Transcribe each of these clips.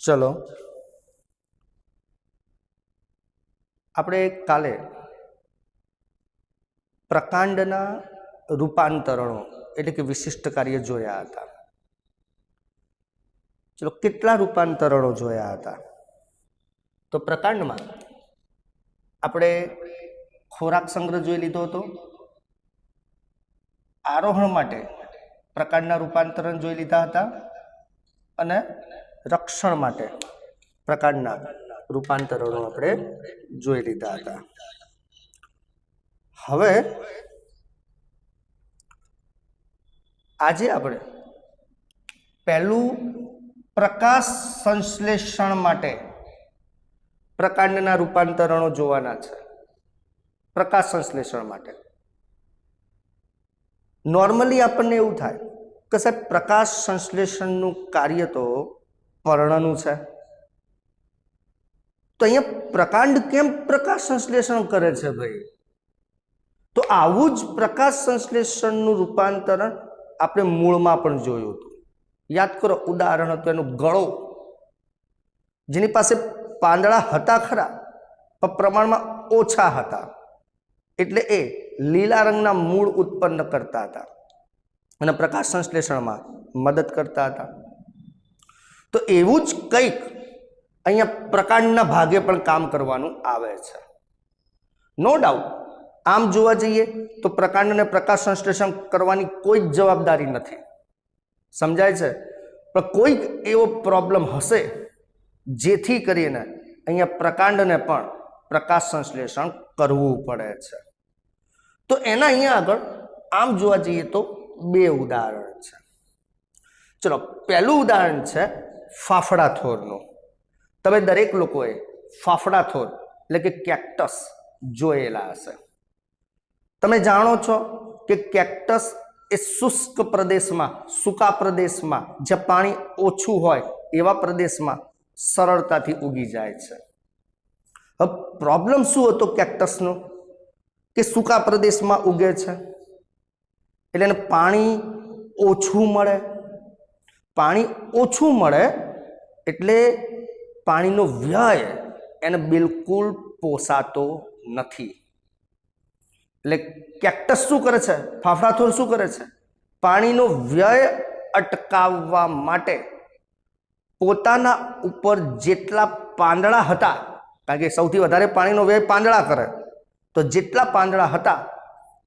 चलो આપણે કાલે પ્રકાંડના રૂપાંતરણો એટલે કે વિશિષ્ટ કાર્ય જોયા હતા. ચલો કેટલા રૂપાંતરણો જોયા હતા? તો પ્રકાંડમાં આપણે ખોરાક સંગ્રહ જોઈ લીધો હતો, આરોહણ માટે પ્રકાંડના રૂપાંતરણ જોઈ લીધા હતા અને રક્ષણ માટે પ્રકાંડના રૂપાંતરણો આપણે જોઈ લીધા હતા. હવે આજે આપણે પહેલું પ્રકાશ સંશ્લેષણ માટે પ્રકાંડના રૂપાંતરણો જોવાના છે. પ્રકાશ સંશ્લેષણ માટે નોર્મલી આપણને એવું થાય કે સાહેબ પ્રકાશ સંશ્લેષણનું કાર્ય તો પર્ણનું છે, તો અહીંયા પ્રકાંડ કેમ પ્રકાશ સંશ્લેષણ કરે છે ભાઈ? તો આવું જ પ્રકાશ સંશ્લેષણનું રૂપાંતરણ આપણે મૂળમાં પણ જોયું હતું. યાદ કરો, ઉદાહરણ હતું એનું ગળો, જેની પાસે પાંદડા હતા ખરા પણ પ્રમાણમાં ઓછા હતા, એટલે એ લીલા રંગના મૂળ ઉત્પન્ન કરતા હતા અને પ્રકાશ સંશ્લેષણમાં મદદ કરતા હતા. તો એવું જ કંઈક અહીંયા પ્રકાંડના ભાગે પણ કામ કરવાનું આવે છે. નો ડાઉટ આમ જોવા જઈએ તો પ્રકાંડને પ્રકાશ સંશ્લેષણ કરવાની કોઈ જ જવાબદારી નથી, સમજાય છે? પણ કોઈક એવો પ્રોબ્લેમ હશે જેથી કરીને અહીંયા પ્રકાંડને પણ પ્રકાશ સંશ્લેષણ કરવું પડે છે. તો એના અહીંયા આગળ આમ જોવા જઈએ તો બે ઉદાહરણ છે. ચલો પહેલું ઉદાહરણ છે ફાફડા થોરનું. તમે દરેક લોકોએ ફાફડા થોર એટલે કે કેક્ટસ જોયેલા હશે. તમે જાણો છો કે કેક્ટસ એ શુષ્ક પ્રદેશમાં, સૂકા પ્રદેશમાં, જ્યાં પાણી ઓછું હોય એવા પ્રદેશમાં સરળતાથી ઉગી જાય છે. હવે પ્રોબ્લેમ શું હતો કેક્ટસનો? કે સૂકા પ્રદેશમાં ઉગે છે એટલે એને પાણી ઓછું મળે. પાણી ઓછું મળે એટલે પાણીનો વ્યય એને બિલકુલ પોસાતો નથી. એટલે કેક્ટસ શું કરે છે? ફાફડાથોર શું કરે છે? પાણીનો વ્યય અટકાવવા માટે પોતાના ઉપર જેટલા પાંદડા હતા, કારણ કે સૌથી વધારે પાણીનો વ્યય પાંદડા કરે, તો જેટલા પાંદડા હતા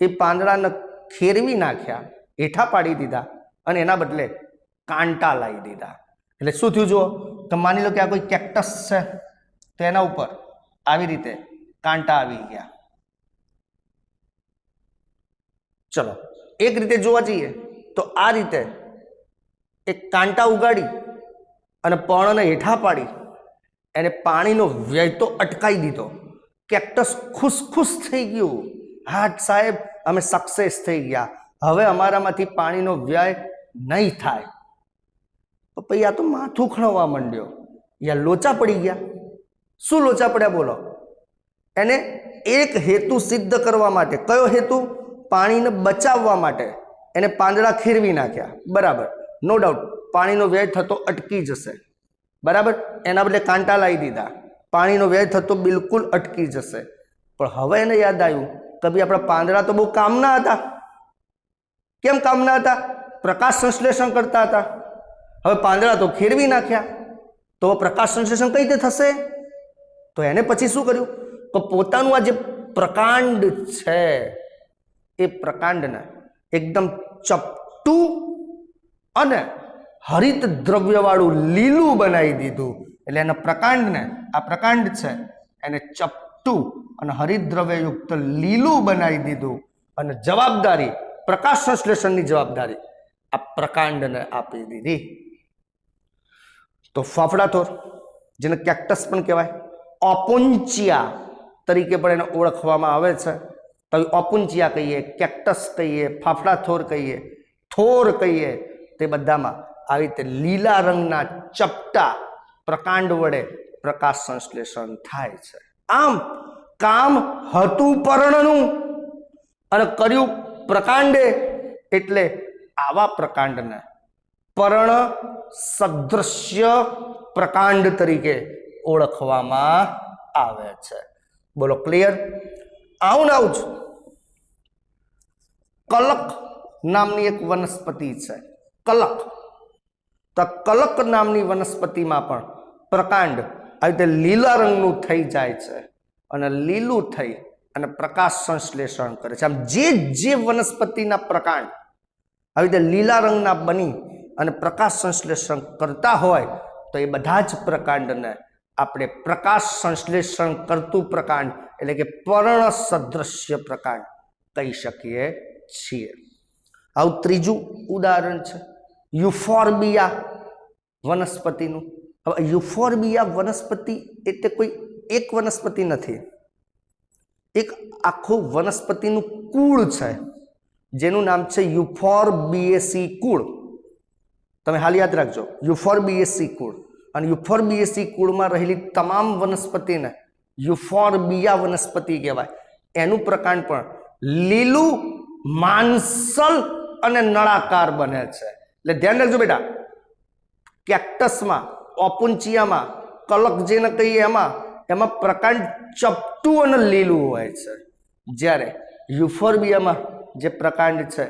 એ પાંદડાને ખેરવી નાખ્યા, હેઠા પાડી દીધા અને એના બદલે કાંટા લાવી દીધા. એટલે શું થયું જુઓ, તો માની લો કે આ કોઈ કેક્ટસ છે તો એના ઉપર આવી રીતે કાંટા આવી ગયા. ચલો એક રીતે જોવા જઈએ તો આ રીતે એક કાંટા ઉગાડી અને પર્ણને હેઠા પાડી એને પાણીનો વ્યય તો અટકાવી દીધો. કેક્ટસ ખુશ થઈ ગયું, હા સાહેબ અમે સક્સેસ થઈ ગયા, હવે અમારામાંથી પાણીનો વ્યય નહીં થાય. તો પછી આ તો માથું ખણવા માંડ્યો, યા લોચા પડી ગયા. શું લોચા પડ્યા બોલો? એને એક હેતુ સિદ્ધ કરવા માટે, કયો હેતુ? પાણીને બચાવવા માટે એને પાંદડા ખેરવી નાખ્યા, બરાબર, નો ડાઉટ પાણીનો વ્યય થતો અટકી જશે, બરાબર. એના બદલે કાંટા લાવી દીધા, પાણીનો વ્યય થતો બિલકુલ અટકી જશે. પણ હવે એને યાદ આવ્યું કે ભાઈ આપણા પાંદડા તો બહુ કામના હતા. કેમ કામના હતા? પ્રકાશ સંશ્લેષણ કરતા હતા. હવે પાંદડા તો ખેરવી નાખ્યા, તો પ્રકાશ સંશ્લેષણ કઈ રીતે થશે? તો એને પછી શું કર્યું? તો પોતાનું આ જે પ્રકાંડ છે એ પ્રકાંડને એકદમ ચપટું અને હરિત દ્રવ્યવાળું લીલું બનાવી દીધું. એટલે એના પ્રકાંડને, આ પ્રકાંડ છે એને ચપટું અને હરિત દ્રવ્યયુક્ત લીલું બનાવી દીધું અને જવાબદારી, પ્રકાશ સંશ્લેષણની જવાબદારી આ પ્રકાંડને આપી દીધી. તો ફાફડાથોર, જેને કેક્ટસ પણ કહેવાય, ઓપુન્ચિયા તરીકે પણ એને ઓળખવામાં આવે છે. તો ઓપુન્ચિયા કહીએ, કેક્ટસ કહીએ, ફાફડાથોર કહીએ, થોર કહીએ, તે બધામાં આવી રીતે લીલા રંગના ચપટા પ્રકાંડ વડે પ્રકાશ સંશ્લેષણ થાય છે. આમ કામ હતું પર્ણનું અને કર્યું પ્રકાંડે, એટલે આવા પ્રકાંડને પર્ણ સદૃશ્ય પ્રકાંડ તરીકે ઓળખવામાં આવે છે. બોલો ક્લિયર? આવું ને આવું જ કલક નામની એક વનસ્પતિ છે. કલક. તો કલક નામની વનસ્પતિમાં પણ પ્રકાંડ આવી રીતે લીલા રંગનું થઈ જાય છે અને લીલું થઈ અને પ્રકાશ સંશ્લેષણ કરે છે. આમ જે વનસ્પતિના પ્રકાંડ આવી રીતે લીલા રંગના બની અને પ્રકાશ સંશ્લેષણ કરતા હોય તો એ બધા જ પ્રકાંડને આપણે પ્રકાશ સંશ્લેષણ કરતું પ્રકાંડ એટલે કે પર્ણ સદૃશ્ય પ્રકાંડ કહી શકીએ છીએ. આવું ત્રીજું ઉદાહરણ છે યુફોર્બિયા વનસ્પતિનું. હવે યુફોર્બિયા વનસ્પતિ એટલે કોઈ એક વનસ્પતિ નથી, એક આખું વનસ્પતિનું કુળ છે જેનું નામ છે યુફોર્બિએસી કુળ. તમે હાલ યાદ રાખજો, યુફોર્બિએસી કુળ. અને યુફોર્બિએસી કુળમાં રહેલી તમામ વનસ્પતિને યુફોર્બિયા વનસ્પતિ કહેવાય. એનું પ્રકાંડ પણ લીલું, માંસલ અને નળાકાર બને છે. એટલે ધ્યાન રાખજો બેટા, કેક્ટસમાં, ઓપુન્ચિયામાં, કલક જેને કહીએ એમાં પ્રકાંડ ચપટું અને લીલું હોય છે, જ્યારે યુફોર્બિયામાં જે પ્રકાંડ છે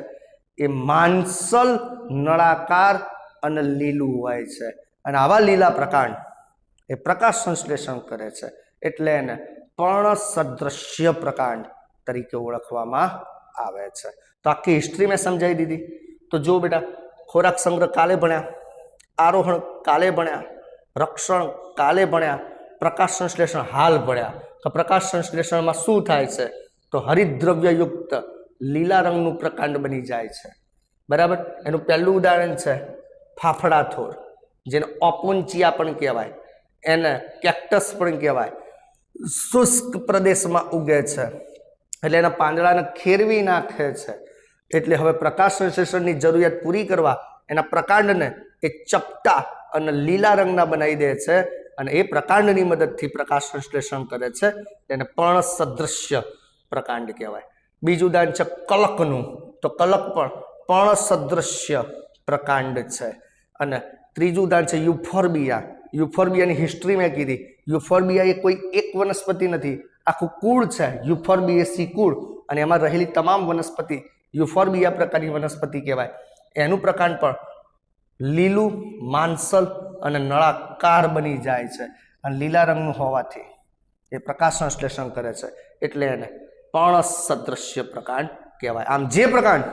એ માંસલ, નળાકાર અને લીલું હોય છે. અને આવા લીલા પ્રકાંડ એ પ્રકાશ સંશ્લેષણ કરે છે એટલે એને પર્ણ સદૃશ્ય પ્રકાંડ તરીકે ઓળખવામાં આવે છે. તો આખી હિસ્ટ્રી મેં સમજાવી દીધી. તો જો બેટા, ખોરાક સંગ્રહ કાલે ભણ્યા, આરોહણ કાલે ભણ્યા, રક્ષણ કાલે ભણ્યા, પ્રકાશ સંશ્લેષણ હાલ ભણ્યા. તો પ્રકાશ સંશ્લેષણમાં શું થાય છે? તો હરિતદ્રવ્યયુક્ત લીલા રંગનું પ્રકાંડ બની જાય છે. બરાબર? એનું પહેલું ઉદાહરણ છે ફાફડા થોર, જેને ઓપુન્ચિયા પણ કહેવાય, એને કેક્ટસ પણ કહેવાય. શુષ્ક પ્રદેશમાં ઉગે છે એટલે એના પાંદડાને ખેરવી નાખે છે. એટલે હવે પ્રકાશ સંશ્લેષણની જરૂરિયાત પૂરી કરવા એના પ્રકાંડને એ ચપટા અને લીલા રંગના બનાવી દે છે અને એ પ્રકાંડની મદદથી પ્રકાશ સંશ્લેષણ કરે છે. એને પર્ણ સદૃશ્ય પ્રકાંડ કહેવાય. બીજું ઉદાહરણ છે કલકનું. તો કલક પણ પર્ણ સદૃશ્ય પ્રકાંડ છે. અને ત્રીજું ઉદાહરણ છે યુફોર્બિયા. યુફોર્બિયાની હિસ્ટ્રી મેં કીધી. યુફોર્બિયા એ કોઈ એક વનસ્પતિ નથી, આખું કુળ છે, યુફોર્બિએસી કુળ. અને એમાં રહેલી તમામ વનસ્પતિ યુફોર્બિયા પ્રકારની વનસ્પતિ કહેવાય. એનું પ્રકાંડ પણ લીલું, માંસલ અને નળાકાર બની જાય છે. અને લીલા રંગનું હોવાથી એ પ્રકાશ સંશ્લેષણ કરે છે એટલે એને પર્ણ સદૃશ્ય પ્રકાંડ કહેવાય. આમ જે પ્રકાંડ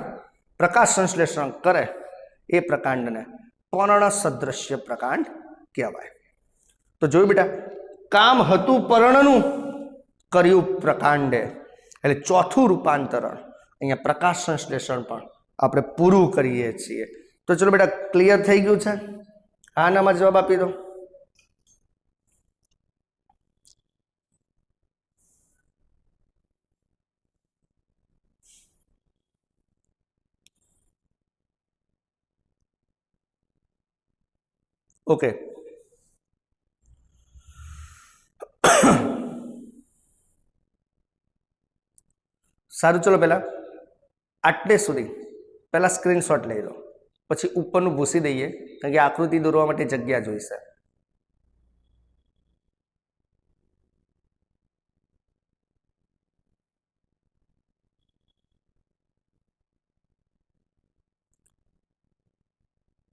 પ્રકાશ સંશ્લેષણ કરે એ પ્રકાંડને પર્ણ સદૃશ્ય પ્રકાંડ કહેવાય. તો જોયું બેટા, કામ હતું પર્ણનું, કર્યું પ્રકાંડે. એટલે ચોથું રૂપાંતરણ અહીંયા પ્રકાશ સંશ્લેષણ પણ આપણે પૂરું કરીએ છીએ. તો ચલો બેટા, ક્લિયર થઈ ગયું છે? આનામાં જવાબ આપી દો. ઓકે, સારું. ચલો પહેલા આટલે સુધી પહેલા સ્ક્રીનશોટ લઈ લો, પછી ઉપરનું ભૂસી દઈએ કારણ કે આકૃતિ દોરવા માટે જગ્યા જોઈશે.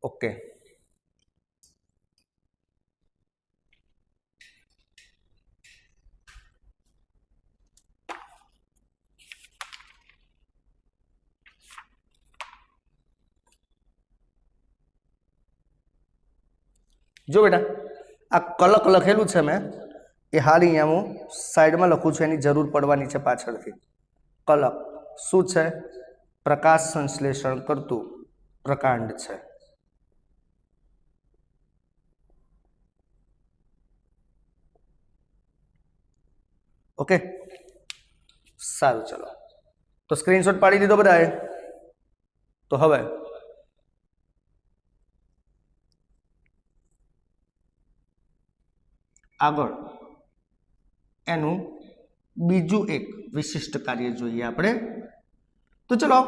ઓકે, જો બેટા, આ કલક લખેલું છે મેં, એ હાલ અહીંયા હું સાઈડમાં લખું છું, એની જરૂર પડવાની છે પાછળથી. કલક શું છે? પ્રકાશ સંશ્લેષણ કરતું પ્રકાંડ છે. ઓકે, સારું. ચલો, તો સ્ક્રીનશોટ પાડી દીધો બધાએ. તો હવે આગળ એનું બીજું એક વિશિષ્ટ કાર્ય જોઈએ આપણે. તો ચલો,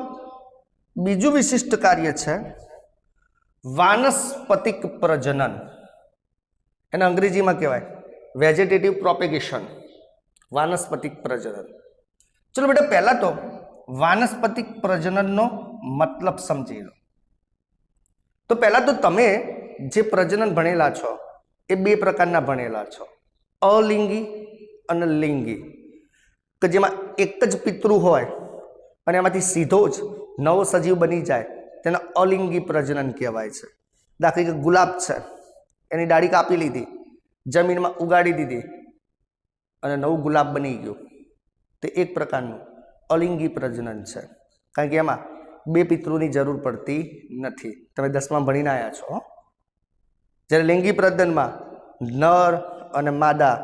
બીજું વિશિષ્ટ કાર્ય છે વાનસ્પતિક પ્રજનન. એને અંગ્રેજીમાં કહેવાય વેજીટેટિવ પ્રોપેગેશન, વાનસ્પતિક પ્રજનન. ચલો બેટા પહેલા તો વાનસ્પતિક પ્રજનનનો મતલબ સમજી લો. તો પહેલા તો તમે જે પ્રજનન ભણેલા છો એ બે પ્રકારના ભણેલા છો, અલિંગી અને લિંગી, કે જેમાં એક જ પિતૃ હોય અને એમાંથી સીધો જ નવો સજીવ બની જાય તેને અલિંગી પ્રજનન કહેવાય છે. દાખલા કે ગુલાબ છે, એની ડાળી કાપી લીધી, જમીનમાં ઉગાડી દીધી અને નવું ગુલાબ બની ગયું, તે એક પ્રકારનું અલિંગી પ્રજનન છે, કારણ કે એમાં બે પિતૃની જરૂર પડતી નથી. તમે 10માં ભણીને આવ્યા છો. જ્યારે લિંગી પ્રજનનમાં નર અને માદા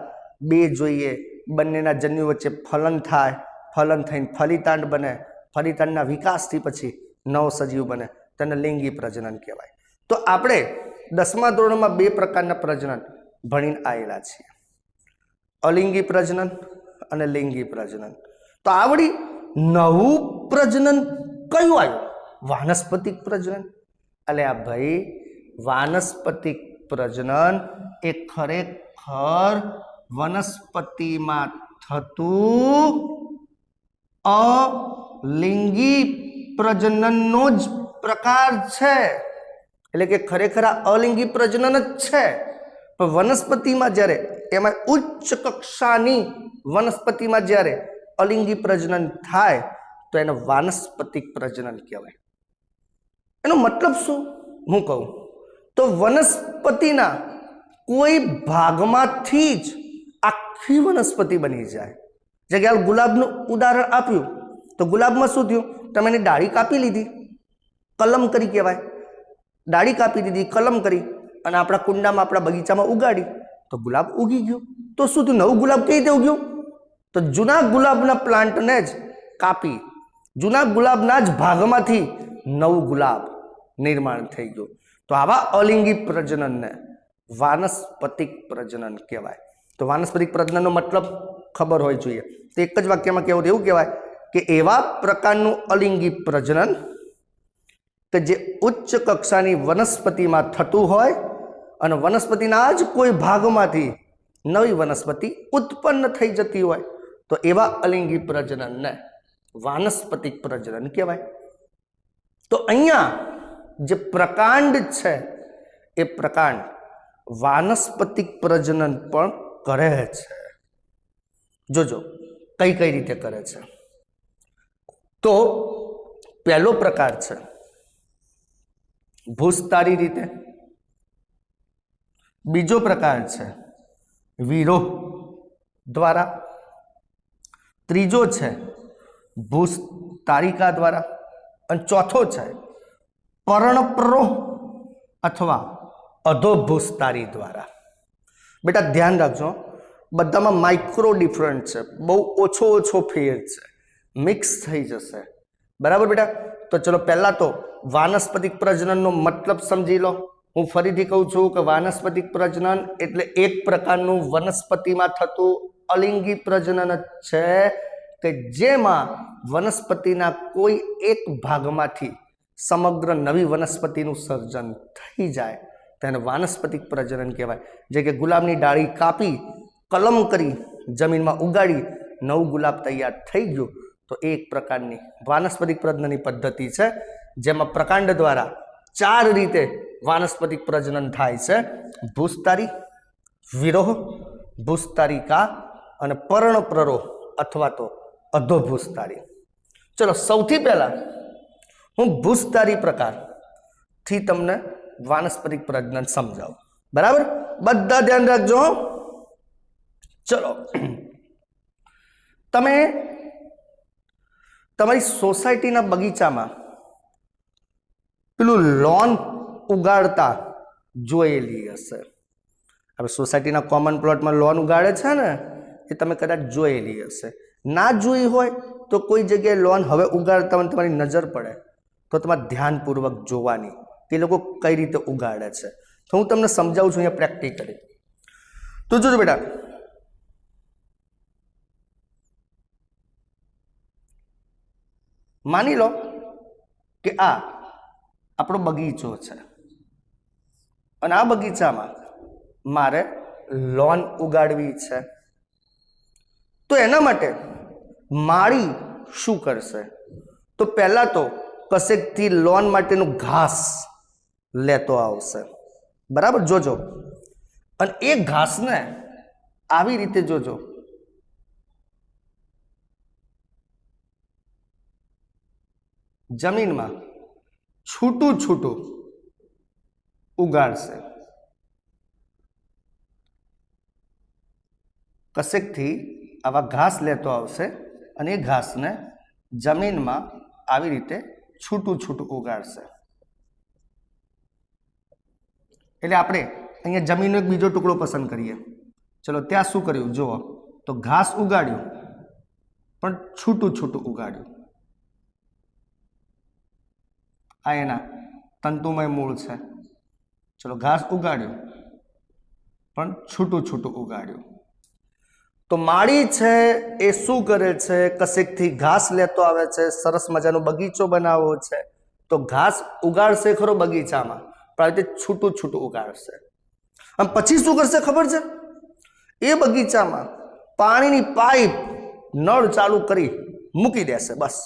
બે જોઈએ, બંનેના જન્યુ વચ્ચે ફલન થાય, ફલન થઈને ફલિતાંડ બને, ફલિતાંડના વિકાસથી પછી નવો સજીવ બને, તેને લિંગી પ્રજનન કહેવાય. તો આપણે 10મા ધોરણમાં બે પ્રકારના પ્રજનન ભણીને આવેલા છીએ, અલિંગી પ્રજનન અને લિંગી પ્રજનન. તો આવડી નવું પ્રજનન કયું આવ્યું? વાનસ્પતિક પ્રજનન. એટલે આ ભાઈ વાનસ્પતિક પ્રજનન એ ખરેખર વનસ્પતિમાં થતું અલિંગી પ્રજનનનો જ પ્રકાર છે. એટલે કે ખરેખર આ અલિંગી પ્રજનન જ છે, પણ વનસ્પતિમાં જ્યારે એમાં ઉચ્ચ કક્ષાની વનસ્પતિમાં જ્યારે અલિંગી પ્રજનન થાય તો એને વાનસ્પતિક પ્રજનન કહેવાય. એનો મતલબ શું હું કહું તો વનસ્પતિના કોઈ ભાગમાંથી જ આખી વનસ્પતિ બની જાય. જગ્યાએ ગુલાબનું ઉદાહરણ આપ્યું તો ગુલાબમાં શું થયું? તમે એની ડાળી કાપી લીધી, કલમ કરી કહેવાય, ડાળી કાપી દીધી, કલમ કરી અને આપણા કુંડામાં, આપણા બગીચામાં ઉગાડી તો ગુલાબ ઉગી ગયું. તો શું થયું? નવું ગુલાબ કઈ રીતે ઉગ્યું? તો જૂના ગુલાબના પ્લાન્ટને જ કાપી, જૂના ગુલાબના જ ભાગમાંથી નવું ગુલાબ નિર્માણ થઈ ગયું. તો આવા અલિંગી પ્રજનનને વાનસ્પતિક પ્રજનન કહેવાય. તો વાનસ્પતિક પ્રજનનનો મતલબ ખબર હોય જોઈએ. તો એક જ વાક્યમાં કહેવું એવું કહેવાય કે એવા પ્રકારનું અલિંગી પ્રજનન કે જે ઉચ્ચ કક્ષાની વનસ્પતિમાં થતું હોય અને વનસ્પતિના જ કોઈ ભાગમાંથી નવી વનસ્પતિ ઉત્પન્ન થઈ જતી હોય, તો એવા અલિંગી પ્રજનનને વાનસ્પતિક પ્રજનન કહેવાય. તો અહીંયા જે પ્રકાંડ છે એ પ્રકાંડ વાનસ્પતિક પ્રજનન પણ કરે છે. જોજો કઈ કઈ રીતે કરે છે. તો પહેલો પ્રકાર છે ભૂસ્તારી રીતે, બીજો પ્રકાર છે વિરોહ દ્વારા, ત્રીજો છે ભૂસ્તારિકા દ્વારા અને ચોથો છે પર્ણપ્રોહ અથવા અધોભૂસ્તારી દ્વારા. બેટા ધ્યાન રાખજો, બધામાં માઇક્રો ડિફરન્ટ છે, બહુ ઓછો ફેર છે, મિક્સ થઈ જશે. બરાબર બેટા? તો ચલો પહેલા તો વાનસ્પતિક પ્રજનનનો મતલબ સમજી લો. હું ફરીથી કહું છું કે વાનસ્પતિક પ્રજનન એટલે એક પ્રકારનું વનસ્પતિમાં થતું અલિંગી પ્રજનન જ છે કે જેમાં વનસ્પતિના કોઈ એક ભાગમાંથી સમગ્ર નવી વનસ્પતિનું સર્જન થઈ જાય, તેને વાનસ્પતિક પ્રજનન કહેવાય. જે કે ગુલાબની ડાળી કાપી, કલમ કરી, જમીનમાં ઉગાડી, નવું ગુલાબ તૈયાર થઈ ગયું, તો એક પ્રકારની વાનસ્પતિક પ્રજનનની પદ્ધતિ છે, જેમાં પ્રકાંડ દ્વારા 4 રીતે વાનસ્પતિક પ્રજનન થાય છે: ભૂસ્તારી, વિરોહ, ભૂસ્તારિકા અને પર્ણપ્રરોહ અથવા તો અધોભૂસ્તારી. ચલો સૌથી પહેલા હું ભૂસ્તારી પ્રકારથી તમને વાનસ્પતિક પ્રજનન સમજાવું. બરાબર? બધા ધ્યાન રાખજો. ચલો તમે તમારી સોસાયટીના બગીચામાં પેલું લોન ઉગાડતા જોયેલી હશે. હવે સોસાયટીના કોમન પ્લોટમાં લોન ઉગાડે છે ને, એ તમે કદાચ જોયેલી હશે. ના જોઈ હોય તો કોઈ જગ્યાએ લોન હવે ઉગાડતા હોય તમારી નજર પડે તો તમારે ધ્યાનપૂર્વક જોવાની કે લોકો કઈ રીતે ઉગાડે છે. તો હું તમને સમજાવું છું અહીંયા પ્રેક્ટિકલી. તો જોજો બેટા, માની લો કે આ આપણો બગીચો છે અને આ બગીચામાં મારે લોન ઉગાડવી છે, તો એના માટે માળી શું કરશે? તો પહેલા તો કશેકથી લોન માટેનું ઘાસ લેતો આવશે, બરાબર? જોજો, અને એ ઘાસને આવી રીતે જોજો, જમીનમાં છૂટું છૂટું ઉગાડશે. કશેકથી આવા ઘાસ લેતો આવશે અને એ ઘાસને જમીનમાં આવી રીતે છૂટું છૂટું ઉગાડશે. એટલે આપણે અહીંયા જમીનનો એક બીજો ટુકડો પસંદ કરીએ. ચલો, ત્યાં શું કર્યું જુઓ, તો ઘાસ ઉગાડ્યું પણ છૂટું છૂટું ઉગાડ્યું. આ એના તંતુમય મૂળ છે. ચલો, ઘાસ ઉગાડ્યું પણ છૂટું છૂટું ઉગાડ્યું. તો માળી છે એ શું કરે છે? કશેકથી ઘાસ લેતો આવે છે, સરસ મજાનો બગીચો બનાવવો છે, તો ઘાસ ઉગાડશે ખરો બગીચામાં, પણ આવી રીતે છૂટું છૂટું ઉગાડશે. અને પછી શું કરશે ખબર છે? એ બગીચામાં પાણીની પાઇપ નળ ચાલુ કરી મૂકી દેશે. બસ,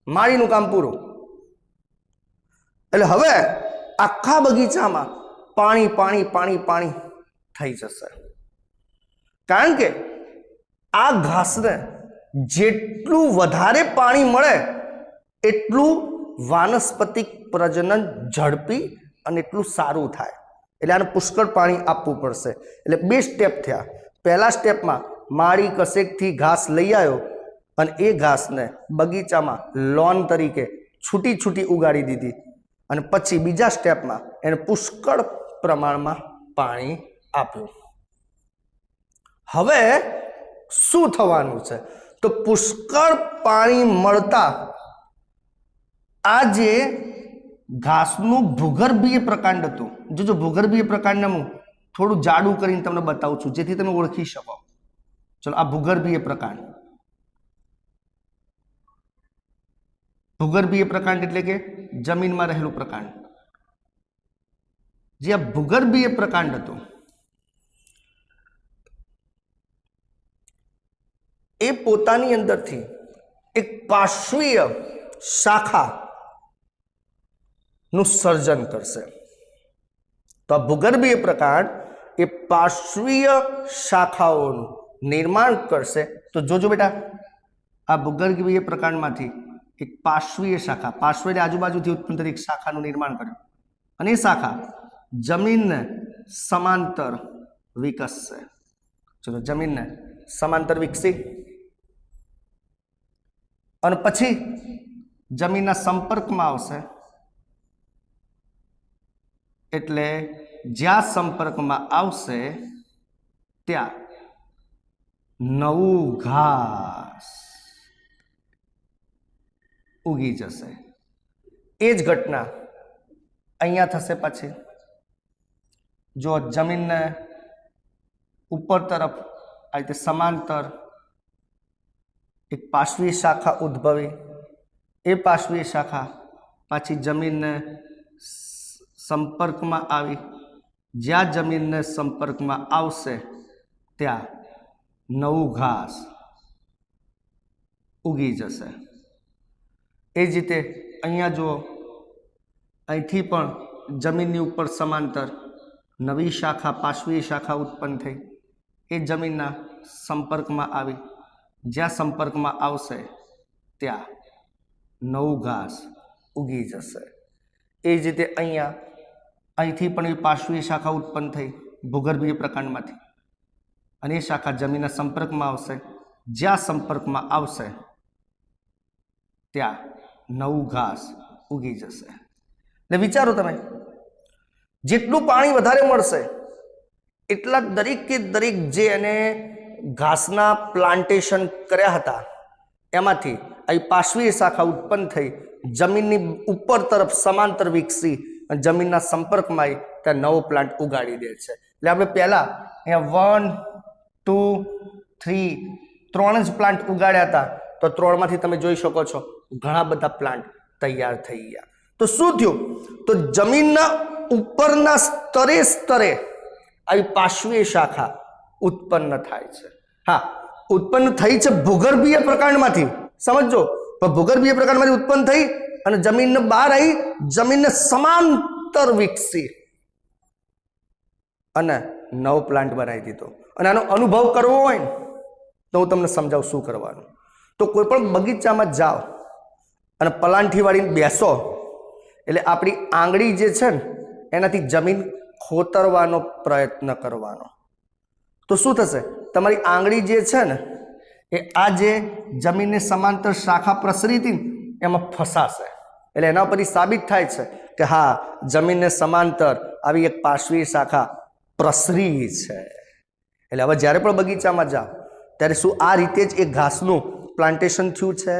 માળીનું કામ પૂરું. એટલે હવે આખા બગીચામાં પાણી પાણી પાણી પાણી થઈ જશે. કારણ કે આ ઘાસને જેટલું વધારે પાણી મળે એટલું વાનસ્પતિક પ્રજનન ઝડપી અને એટલું સારું થાય. એટલે આને પુષ્કળ પાણી આપવું પડશે. એટલે 2 સ્ટેપ થયા. પહેલા સ્ટેપમાં માળી કશેકથી ઘાસ લઈ આવ્યો અને એ ઘાસને બગીચામાં લોન તરીકે છૂટી છૂટી ઉગાડી દીધી. અને પછી બીજા સ્ટેપમાં એને પુષ્કળ પ્રમાણમાં પાણી આપ્યું. હવે શું થવાનું છે? તો પુષ્કળ પાણી મળતા આ જે ઘાસનું ભૂગર્ભીય પ્રકાંડ હતું, જો ભૂગર્ભીય પ્રકાંડને હું થોડું જાડું કરીને તમને બતાવું છું જેથી તમે ઓળખી શકો. ચલો, આ ભૂગર્ભીય પ્રકાંડ. ભૂગર્ભીય પ્રકાંડ એટલે કે જમીનમાં રહેલું પ્રકાંડ. જે આ ભૂગર્ભીય પ્રકાંડ હતું એ પોતાની અંદરથી એક પાર્શ્વીય શાખા નું સર્જન કરશે. તો આ ભૂગર્ભીય પ્રકાંડ એ પાર્શ્વીય શાખાઓનું નિર્માણ કરશે. તો જોજો બેટા, આ ભૂગર્ભીય પ્રકાંડમાંથી એક પાર્શ્વીય શાખા, પાર્શ્વ એટલે આજુબાજુથી ઉત્પન્ન થતી એક શાખાનું નિર્માણ કર્યું અને એ શાખા જમીનને સમાંતર વિકસશે. ચલો, જમીનને સમાંતર વિકસી અને પછી જમીનના સંપર્કમાં આવશે. એટલે જ્યાં સંપર્કમાં આવશે ત્યાં નવું ઘાસ ઉગી જશે. એ જ ઘટના અહીંયા થશે. પછી જો જમીનને ઉપર તરફ આ રીતે સમાંતર એક પાર્શ્વીય શાખા ઉદ્ભવી, એ પાર્શ્વીય શાખા પાછી જમીનને સંપર્કમાં આવી, જ્યાં જમીનને સંપર્કમાં આવશે ત્યાં નવું ઘાસ ઉગી જશે. એ જ રીતે અહીંયા જુઓ, અહીંથી પણ જમીનની ઉપર સમાંતર નવી શાખા, પાર્શ્વીય શાખા ઉત્પન્ન થઈ, એ જમીનના સંપર્કમાં આવી, જ્યાં સંપર્કમાં આવશે ત્યાં નવું ઘાસ ઉગી જશે. એ જ રીતે અહીંથી પણ એ પાર્શ્વીય શાખા ઉત્પન્ન થઈ ભૂગર્ભીય પ્રકાંડમાંથી અને એ શાખા જમીનના સંપર્કમાં આવશે, જ્યાં સંપર્કમાં આવશે ત્યાં નવું ઘાસ ઉગી જશે. એટલે વિચારો તમે, જેટલું પાણી વધારે મળશે એટલા દરેકે દરેક જે એને ઘાસના પ્લાન્ટેશન કર્યા હતા એમાંથી અહીં પાર્શ્વીય શાખા ઉત્પન્ન થઈ, જમીનની ઉપર તરફ સમાંતર વિકસી અને જમીનના સંપર્કમાં આવી ત્યાં નવો પ્લાન્ટ ઉગાડી દે છે. એટલે આપણે પહેલા અહીંયા 1, 2, 3 જ પ્લાન્ટ ઉગાડ્યા હતા, તો 3માંથી તમે જોઈ શકો છો ઘણા બધા પ્લાન્ટ તૈયાર થઈ ગયા. તો શું થયું? તો જમીનના ઉપરના સ્તરે સ્તરે આવી પાર્શ્વીય શાખા ઉત્પન્ન થાય છે. હા, ઉત્પન્ન થઈ છે ભૂગર્ભીય પ્રકાંડમાંથી, સમજો. પણ ભૂગર્ભીય પ્રકાંડમાંથી ઉત્પન્ન થઈ અને જમીનને બહાર આવી, જમીનને સમાંતર વિકસી અને નવો પ્લાન્ટ બનાવી દીધો. અને આનો અનુભવ કરવો હોય ને તો હું તમને સમજાવું શું કરવાનું. તો કોઈ પણ બગીચામાં જાઓ અને પલાંઠી વાળીને બેસો એટલે આપણી આંગળી જે છે ને એનાથી જમીન ખોતરવાનો પ્રયત્ન કરવાનો. તો શું થશે? તમારી આંગળી જે છે ને એ આ જે જમીનને સમાંતર શાખા પ્રસરી હતી ને એમાં ફસાશે. એટલે એના પરથી સાબિત થાય છે કે હા, જમીનને સમાંતર આવી એક પાર્શ્વીય શાખા પ્રસરી છે. એટલે હવે જ્યારે પણ બગીચામાં જાઓ ત્યારે શું આ રીતે જ એક ઘાસનું પ્લાન્ટેશન થયું છે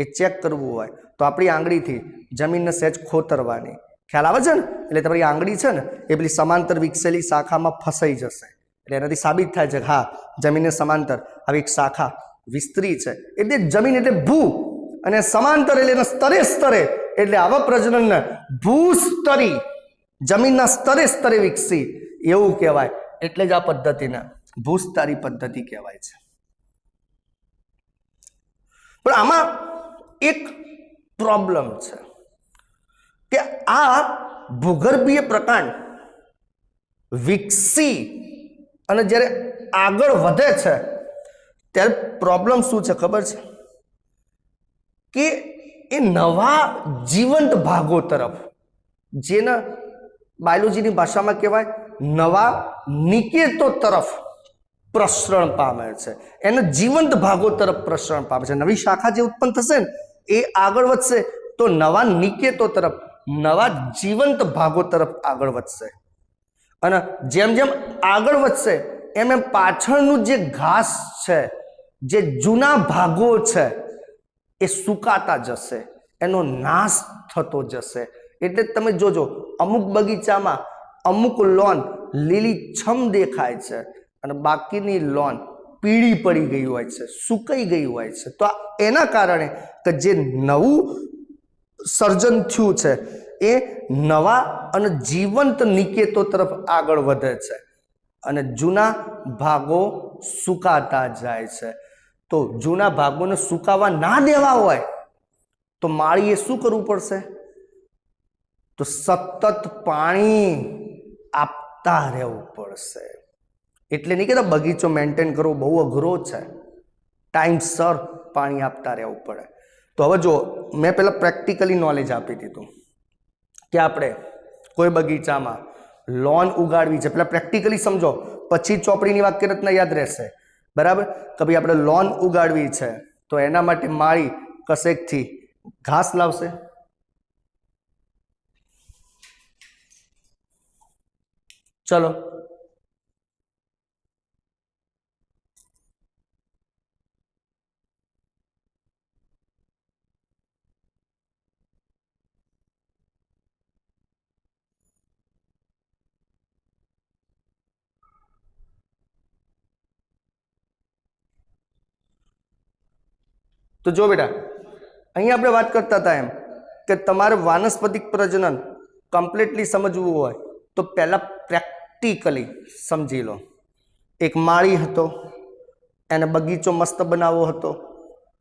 એ ચેક કરવું હોય તો આપણી આંગળીથી જમીનને સહેજ ખોતરવાની. ખ્યાલ આવે છે ને? એટલે તમારી આંગળી છે ને એ પેલી સમાંતર વિકસેલી શાખામાં ફસાઈ જશે. એટલે એનાથી સાબિત થાય છે કે હા, જમીનને સમાંતર આવી એક શાખા વિસ્તરી છે. એટલે જમીન એટલે ભૂ અને સમાંતર એટલે એના સ્તરે સ્તરે, એટલે આવા પ્રજનનને ભૂસ્તરી, જમીનના સ્તરે સ્તરે વિકસી એવું કહેવાય. એટલે જ આ પદ્ધતિને ભૂસ્તરી પદ્ધતિ કહેવાય છે. પણ આમાં એક પ્રોબ્લેમ છે કે આ ભૂગર્ભીય પ્રકાંડ વિકસી અને જ્યારે આગળ વધે છે ત્યારે પ્રોબ્લેમ શું છે ખબર છે? કે એ નવા જીવંત ભાગો તરફ, જેના બાયોલોજીની ભાષામાં કહેવાય નવા નિકેતો તરફ પ્રસરણ પામે છે. એને જીવંત ભાગો તરફ પ્રસરણ પામે છે. નવી શાખા જે ઉત્પન્ન થશે ને એ આગળ વધશે તો નવા નિકેતો તરફ, નવા જીવંત ભાગો તરફ આગળ વધશે. અને જેમ જેમ આગળ વધશે એમ એમ પાછળનું જે ઘાસ છે, જે જૂના ભાગો છે એ સુકાતા જશે, એનો નાશ થતો જશે. એટલે તમે જોજો અમુક બગીચામાં અમુક લોન લીલીછમ દેખાય છે અને બાકીની લોન પીળી પડી ગઈ હોય છે, સુકાઈ ગઈ હોય છે. તો એના કારણે કે જે નવું સર્જન થયું છે એ નવા અને જીવંત નિકેતો તરફ આગળ વધે છે અને જૂના ભાગો સુકાતા જાય છે. તો જૂના ભાગોને સુકાવા ના દેવા હોય તો માળીએ શું કરવું પડશે? તો સતત પાણી આપતા રહેવું પડશે. એટલે નહીં કહેતા બગીચો મેન્ટેન કરવો બહુ અઘરો છે, ટાઈમસર પાણી આપતા રહેવું પડે. તો હવે જો મેં પહેલાં પ્રેક્ટિકલી નોલેજ આપી દીધું કે આપણે કોઈ બગીચામાં લોન ઉગાડવી છે, પહેલાં પ્રેક્ટિકલી સમજો, પછી ચોપડીની વાક્ય રચના યાદ રહેશે. બરાબર? કે ભાઈ આપણે લોન ઉગાડવી છે તો એના માટે માળી કશેકથી ઘાસ લાવશે, ચલો તો જો બેટા, અહીંયા આપણે વાત કરતા હતા એમ કે તમારે વાનસ્પતિક પ્રજનન કમ્પ્લીટલી સમજવું હોય તો પહેલાં પ્રેક્ટિકલી સમજી લો. એક માળી હતો, એને બગીચો મસ્ત બનાવવો હતો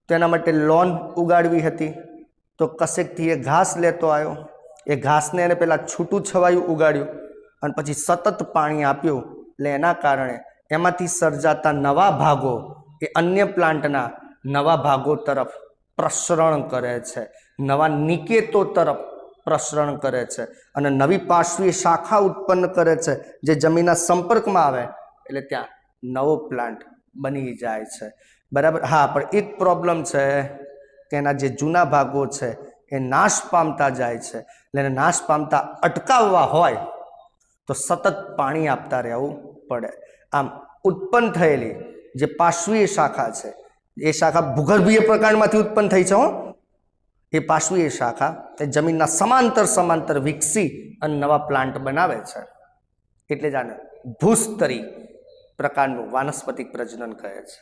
તો એના માટે લોન ઉગાડવી હતી. તો કશેકથી એ ઘાસ લેતો આવ્યો, એ ઘાસને એને પહેલાં છૂટું છવાયું ઉગાડ્યું અને પછી સતત પાણી આપ્યું. એટલે એના કારણે એમાંથી સર્જાતા નવા ભાગો એ અન્ય પ્લાન્ટના નવા ભાગો તરફ પ્રસરણ કરે છે, નવા નિકેતો તરફ પ્રસરણ કરે છે અને નવી પાર્શ્વીય શાખા ઉત્પન્ન કરે છે, જે જમીનના સંપર્કમાં આવે એટલે ત્યાં નવો પ્લાન્ટ બની જાય છે. બરાબર? હા, પણ એક પ્રોબ્લેમ છે કે એના જે જૂના ભાગો છે એ નાશ પામતા જાય છે. એટલે એને નાશ પામતા અટકાવવા હોય તો સતત પાણી આપતા રહેવું પડે. આમ ઉત્પન્ન થયેલી જે પાર્શ્વીય શાખા છે એ શાખા ભૂગર્ભીય પ્રકાંડમાંથી ઉત્પન્ન થઈ છે. એ પાર્શ્વીય શાખા એ જમીનના સમાંતર સમાંતર વિકસી અને નવા પ્લાન્ટ બનાવે છે. એટલે જ આને ભૂસ્તરી પ્રકારનું વાનસ્પતિક પ્રજનન કહે છે.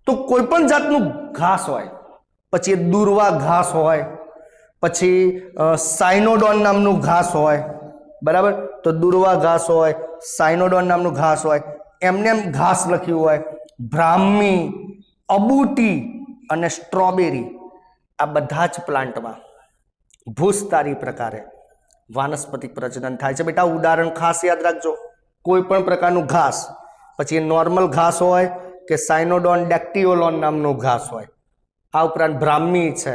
તો કોઈ પણ જાતનું ઘાસ હોય, પછી એ દુર્વા ઘાસ હોય, પછી સાયનોડોન નામનું ઘાસ હોય, બરાબર? તો દુર્વા ઘાસ હોય, સાયનોડોન નામનું ઘાસ હોય, એમને એમ ઘાસ લખ્યું હોય, બ્રાહ્મી, અબૂટી અને સ્ટ્રોબેરી, આ બધા જ પ્લાન્ટમાં ભૂસ્તારી પ્રકારે વાનસ્પતિક પ્રજનન થાય છે. બેટા ઉદાહરણ ખાસ યાદ રાખજો. કોઈ પણ પ્રકારનું ઘાસ, પછી એ નોર્મલ ઘાસ હોય કે સાયનોડોન ડેક્ટિયોલોન નામનું ઘાસ હોય, આ ઉપરાંત બ્રાહ્મી છે,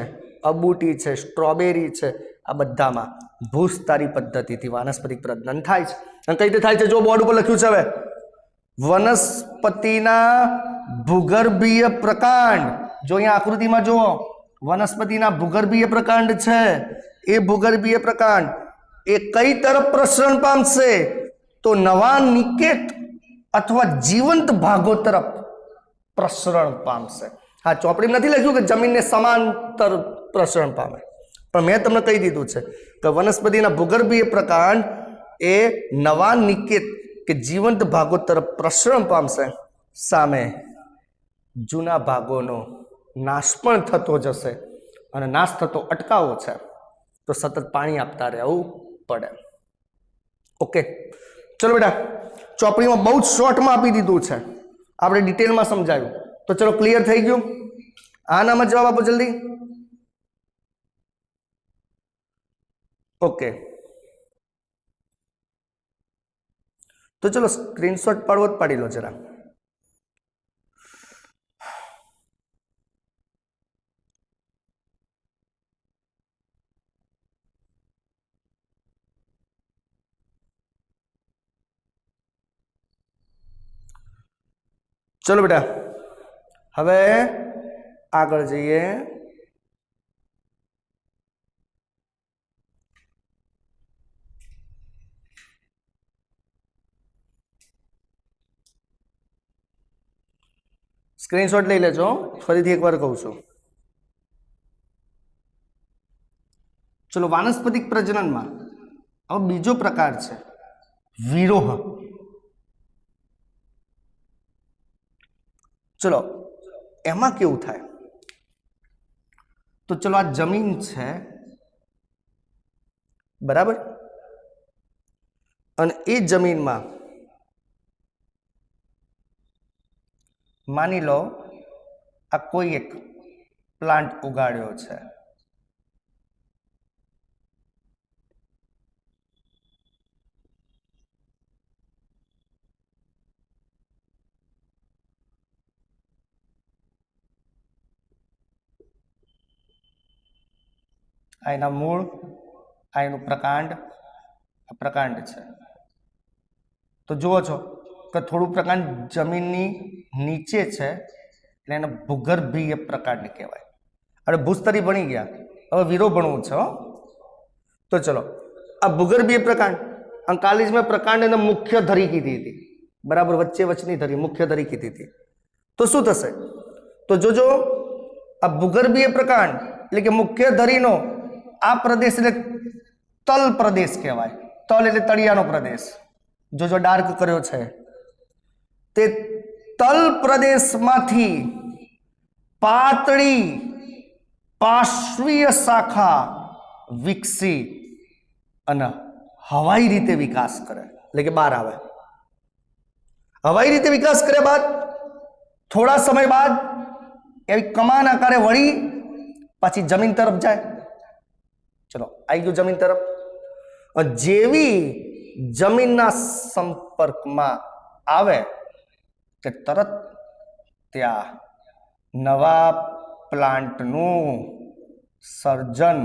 અબૂટી છે, સ્ટ્રોબેરી છે, આ બધામાં ભૂસ્તારી પદ્ધતિથી વાનસ્પતિક પ્રજનન થાય છે. અને કઈ રીતે થાય છે? જો બોર્ડ ઉપર લખ્યું છે. હવે વનસ્પતિના ભૂગર્ભીય પ્રકાંડ, જો અહીંયા આકૃતિમાં જુઓ, વનસ્પતિના ભૂગર્ભીય પ્રકાંડ છે. એ ભૂગર્ભીય પ્રકાંડ એ કઈ તરફ પ્રસરણ પામશે? તો નવા નિકેત અથવા જીવંત ભાગો તરફ પ્રસરણ પામશે. હા, ચોપડીમાં નથી લખ્યું કે જમીનને સમાંતર પ્રસરણ પામે, પણ મેં તમને કહી દીધું છે કે વનસ્પતિના ભૂગર્ભીય પ્રકાંડ એ નવા નિકેત કે જીવંત ભાગો તરફ પ્રસરણ પામશે. સામે જૂના ભાગોનો નાશ પણ થતો જશે, અને નાશ થતો અટકાવવો છે તો સતત પાણી આપતા રહેવું પડે. ઓકે, ચલો બેટા, ચોપડીમાં બહુ જ શોર્ટમાં આપી દીધું છે, આપણે ડિટેલમાં સમજાવ્યું. તો ચલો, ક્લિયર થઈ ગયું? આનામાં જવાબ આપો જલ્દી. ઓકે, તો ચલો સ્ક્રીનશોટ પાડવો જ પાડી લો જરા. ચલો બેટા, હવે આગળ જઈએ. સ્ક્રીનશોટ લઈ લેજો, ફરીથી એકવાર કહું છું. ચલો, વાનસ્પતિક પ્રજનનમાં હવે બીજો પ્રકાર છે વિરોહ. ચલો, એમાં કેવું થાય? તો ચલો, આ જમીન છે, બરાબર, અને એ જમીનમાં માની લો આ કોઈ એક પ્લાન્ટ ઉગાડ્યો છે. આ એના મૂળ, આ એનું પ્રકાંડ, આ પ્રકાંડ છે. તો જુઓ છો કે થોડું પ્રકાંડ જમીનની નીચે છે, એટલે એને ભૂગર્ભીય પ્રકાંડ કહેવાય. અને ભૂસ્તરી ભણી ગયા, હવે વિરોહ ભણવું છે. તો ચલો, આ ભૂગર્ભીય પ્રકાંડ, અને કાલે જ મેં પ્રકાંડ એને મુખ્ય ધરી કીધી હતી, બરાબર, વચ્ચે વચની ધરી, મુખ્ય ધરી કીધી હતી. તો શું થશે? તો જોજો, આ ભૂગર્ભીય પ્રકાંડ એટલે કે મુખ્ય ધરીનો આ પ્રદેશ એટલે તલ પ્રદેશ કહેવાય. તલ એટલે તળિયાનો પ્રદેશ. જોજો ડાર્ક કર્યો છે. તે તલ પ્રદેશમાંથી પાતળી પાર્શ્વીય શાખા વિકસી અને હવાઈ રીતે વિકાસ કરે, એટલે કે બહાર આવે. હવાઈ રીતે વિકાસ કર્યા બાદ થોડા સમય બાદ એવી કમાન આકારે વળી પાછી જમીન તરફ જાય. ચલો, આવી ગયું જમીન તરફ. જેવી જમીનના સંપર્કમાં આવે કે તરત ત્યાં નવા પ્લાન્ટનું સર્જન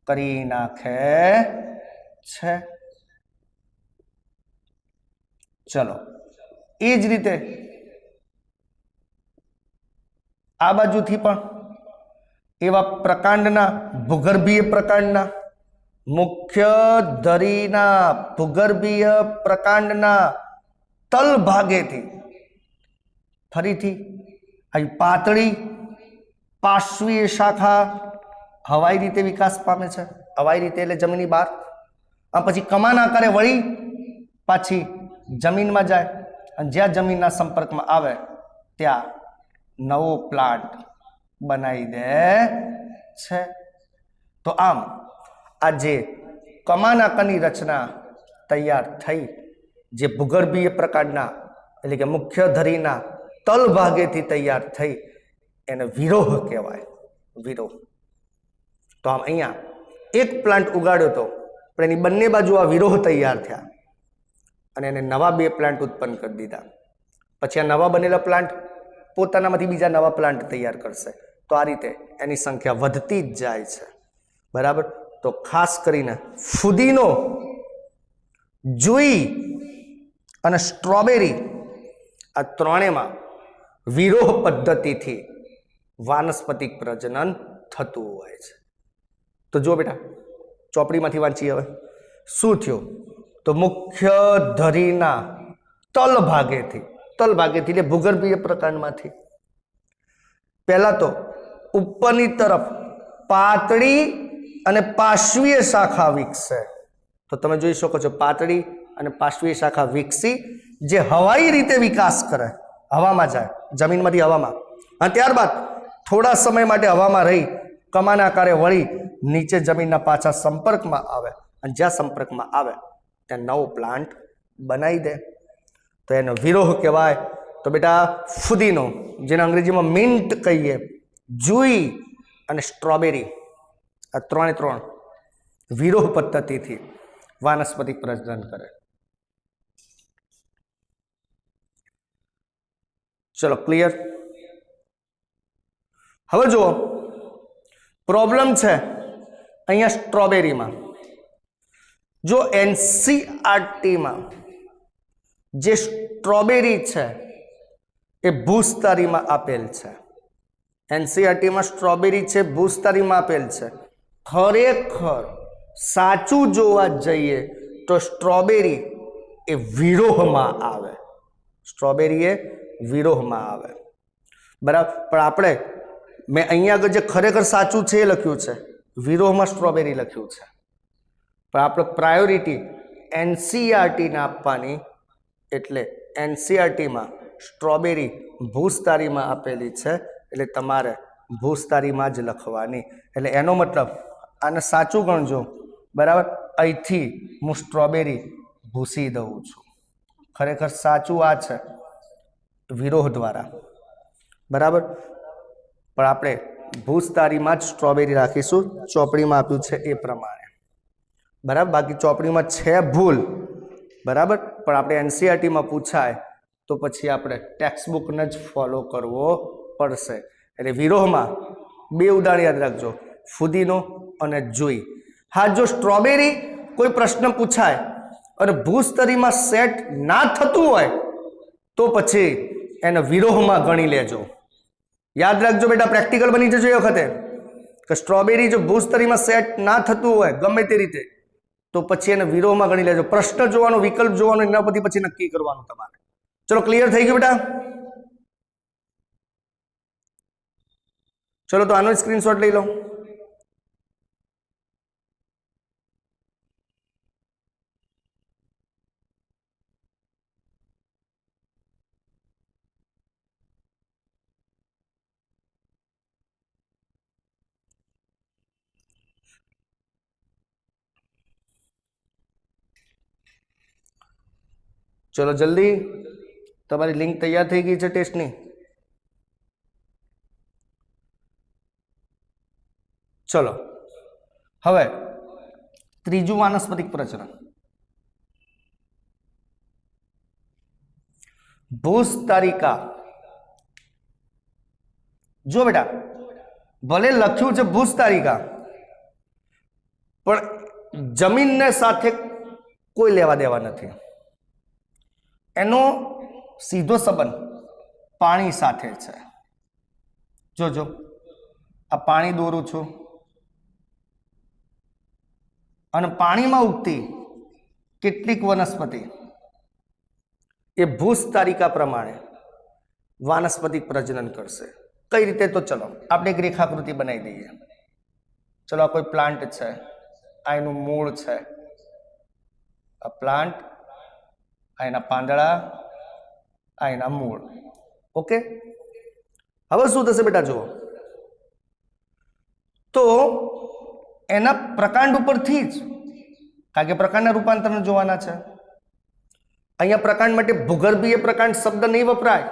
કરી નાખે છે. ચલો, એ જ રીતે આ બાજુથી પણ એવા પ્રકાંડના, ભૂગર્ભીય પ્રકાંડના, મુખ્ય ધરીના ભૂગર્ભીય પ્રકાંડના તલ ભાગેથી ફરીથી આવી પાતળી પાર્શ્વીય શાખા હવાઈ રીતે વિકાસ પામે છે. હવાઈ રીતે એટલે જમીનની બહાર. આ પછી કમાન આકારે વળી પાછી જમીનમાં જાય, અને જ્યાં જમીનના સંપર્કમાં આવે ત્યાં નવો પ્લાન્ટ બનાવી દે છે. તો આમ આ જે કમાન આકારની રચના તૈયાર થઈ જે ભૂગર્ભીય પ્રકારના એટલે કે મુખ્ય ધરીના તલ ભાગેથી તૈયાર થઈ એને વિરોહ કહેવાય. વિરોહ. તો આમ અહીંયા એક પ્લાન્ટ ઉગાડ્યો હતો પણ એની બંને બાજુ આ વિરોહ તૈયાર થયા અને એને નવા 2 પ્લાન્ટ ઉત્પન્ન કરી દીધા. પછી આ નવા બનેલા પ્લાન્ટ પોતાનામાંથી બીજા નવા પ્લાન્ટ તૈયાર કરશે. તો આ રીતે એની સંખ્યા વધતી જ જાય છે. બરાબર. તો ખાસ કરીને ફુદીનો, જુઈ અને સ્ટ્રોબેરી આ ત્રણેયમાં વિરોહ પદ્ધતિથી વાનસ્પતિક પ્રજનન થતું હોય છે. તો જો બેટા ચોપડીમાંથી વાંચીએ હવે શું થયું. તો મુખ્ય ધરીના તલ ભાગેથી એટલે ભૂગર્ભીય પ્રકારમાંથી પહેલા તો ઉપરની તરફ પાતળી અને પાર્શ્વીય શાખા વિકસે. તો તમે જોઈ શકો છો પાતળી અને પાર્શ્વીય શાખા વિકસી જે હવાઈ રીતે વિકાસ કરે, હવામાં જાય, જમીનમાંથી હવામાં, અને ત્યારબાદ થોડા સમય માટે હવામાં રહી કમાન આકારે વળી નીચે જમીનના પાછા સંપર્કમાં આવે અને જ્યાં સંપર્કમાં આવે ત્યાં નવો પ્લાન્ટ બનાવી દે. તો એનો વિરોહ કહેવાય. તો બેટા ફુદીનો, જેને અંગ્રેજીમાં મિન્ટ કહીએ, જુઈ અને સ્ટ્રોબેરી આ ત્રણે વિરોહ પદ્ધતિથી વાનસ્પતિક પ્રજનન કરે. ચલો ક્લિયર. હવે જુઓ પ્રોબ્લેમ છે અહીંયા સ્ટ્રોબેરીમાં. જો એનસીઆરટીમાં જે સ્ટ્રોબેરી છે એ ભૂસ્તરીમાં આપેલ છે. એનસીઆરટીમાં સ્ટ્રોબેરી છે ભૂસ્તરીમાં આપેલ છે. ખરેખર સાચું જોવા જઈએ તો સ્ટ્રોબેરી એ વિરોહમાં આવે. સ્ટ્રોબેરી એ વિરોહમાં આવે. બરાબર. પણ આપણે મેં અહીંયા આગળ જે ખરેખર સાચું છે એ લખ્યું છે, વિરોહમાં સ્ટ્રોબેરી લખ્યું છે. પણ આપણે પ્રાયોરિટી એનસીઆરટીને આપવાની, એટલે એનસીઆરટીમાં સ્ટ્રોબેરી ભૂસ્તરીમાં આપેલી છે એટલે તમારે ભૂસ્તરીમાં જ લખવાની. એટલે એનો મતલબ આને સાચું ગણજો. બરાબર. અહીંથી હું સ્ટ્રોબેરી ભૂસી દઉં છું. ખરેખર સાચું આ છે વિરોહ દ્વારા. બરાબર. પણ આપણે ભૂસ્તરીમાં જ સ્ટ્રોબેરી રાખીશું, ચોપડીમાં આપ્યું છે એ પ્રમાણે. બરાબર. બાકી ચોપડીમાં છે ભૂલ. બરાબર. પણ આપણે એનસીઆરટીમાં પૂછાય તો પછી આપણે ટેક્સ્ટબુકને જ ફોલો કરવો પડશે. એટલે વિરોહમાં 2 ઉદાહરણ યાદ રાખજો, ફુદીનો અને જુઈ. હા, જો સ્ટ્રોબેરી કોઈ પ્રશ્ન પૂછાય અને ભૂસ્તરીમાં સેટ ના થતું હોય તો પછી એને વિરોહમાં ગણી લેજો. યાદ રાખજો બેટા, પ્રેક્ટિકલ બની જજો એ વખતે કે સ્ટ્રોબેરી જો ભૂસ્તરીમાં સેટ ના થતું હોય ગમે તે રીતે તો પછી એને વિરોહમાં ગણી લેજો. પ્રશ્ન જોવાનો, વિકલ્પ જોવાનો, એના પરથી પછી નક્કી કરવાનું તમારે. ચલો ક્લિયર થઈ ગયું બેટા? ચલો તો આનો સ્ક્રીનશોટ લઈ લો. ચલો જલ્દી, તમારી લિંક તૈયાર થઈ ગઈ છે ટેસ્ટની. ચલો હવે ત્રીજું વાનસ્પતિક પ્રજનન, ભૂસ્તરિકા. જો બેટા ભલે લખ્યું છે ભૂસ્તરિકા પણ જમીનને સાથે કોઈ લેવા દેવા નથી. એનો સીધો સંબંધ પાણી સાથે છે. જોજો આ પાણી દોરું છું અને પાણીમાં ઉગતી કેટલીક વનસ્પતિ એ ભૂસ્તરિકા પ્રમાણે વાનસ્પતિક પ્રજનન કરશે. કઈ રીતે? તો ચલો આપણે એક રેખાકૃતિ બનાવી દઈએ. ચલો આ કોઈ પ્લાન્ટ છે, આ એનું મૂળ છે, આ પ્લાન્ટ, આ એના પાંદડા, આ એના મૂળ. ઓકે. હવે શું થશે બેટા જુઓ તો એના પ્રકાંડ ઉપરથી જ, કારણ કે પ્રકાંડના રૂપાંતરણ જોવાના છે, અહીંયા પ્રકાંડ માટે ભૂગર્ભીય પ્રકાંડ શબ્દ નહીં વપરાય.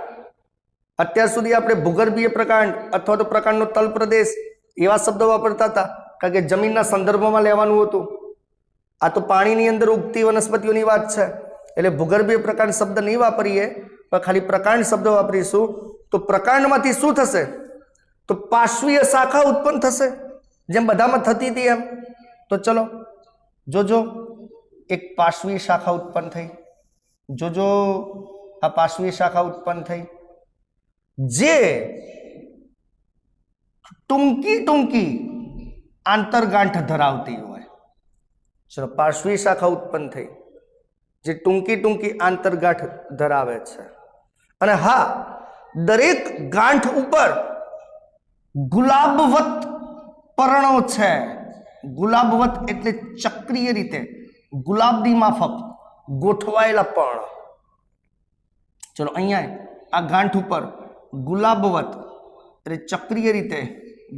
અત્યાર સુધી આપણે ભૂગર્ભીય પ્રકાંડ અથવા તો પ્રકાંડનો તલ પ્રદેશ એવા શબ્દો વાપરતા હતા, કારણ કે જમીનના સંદર્ભમાં લેવાનું હતું. આ તો પાણીની અંદર ઉગતી વનસ્પતિઓની વાત છે, એટલે ભૂગર્ભીય પ્રકાંડ શબ્દ નહીં વાપરીએ, પણ ખાલી પ્રકાંડ શબ્દ વાપરીશું. તો પ્રકાંડમાંથી શું થશે? તો પાર્શ્વીય શાખા ઉત્પન્ન થશે, જેમ બધામાં થતી હતી એમ. તો ચલો જોજો, એક પાર્શ્વીય શાખા ઉત્પન્ન થઈ. જોજો, આ પાર્શ્વીય શાખા ઉત્પન્ન થઈ જે ટૂંકી આંતરગાંઠ ધરાવતી હોય. ચલો, પાર્શ્વીય શાખા ઉત્પન્ન થઈ જે ટૂંકી આંતરગાંઠ ધરાવે છે. અને હા, દરેક ગાંઠ ઉપર ગુલાબવત પર્ણો છે. ગુલાબવત એટલે ચક્રીય રીતે ગુલાબની માફક ગોઠવાયેલા પર્ણ. ચલો, અહીંયા આ ગાંઠ ઉપર ગુલાબવત એટલે ચક્રીય રીતે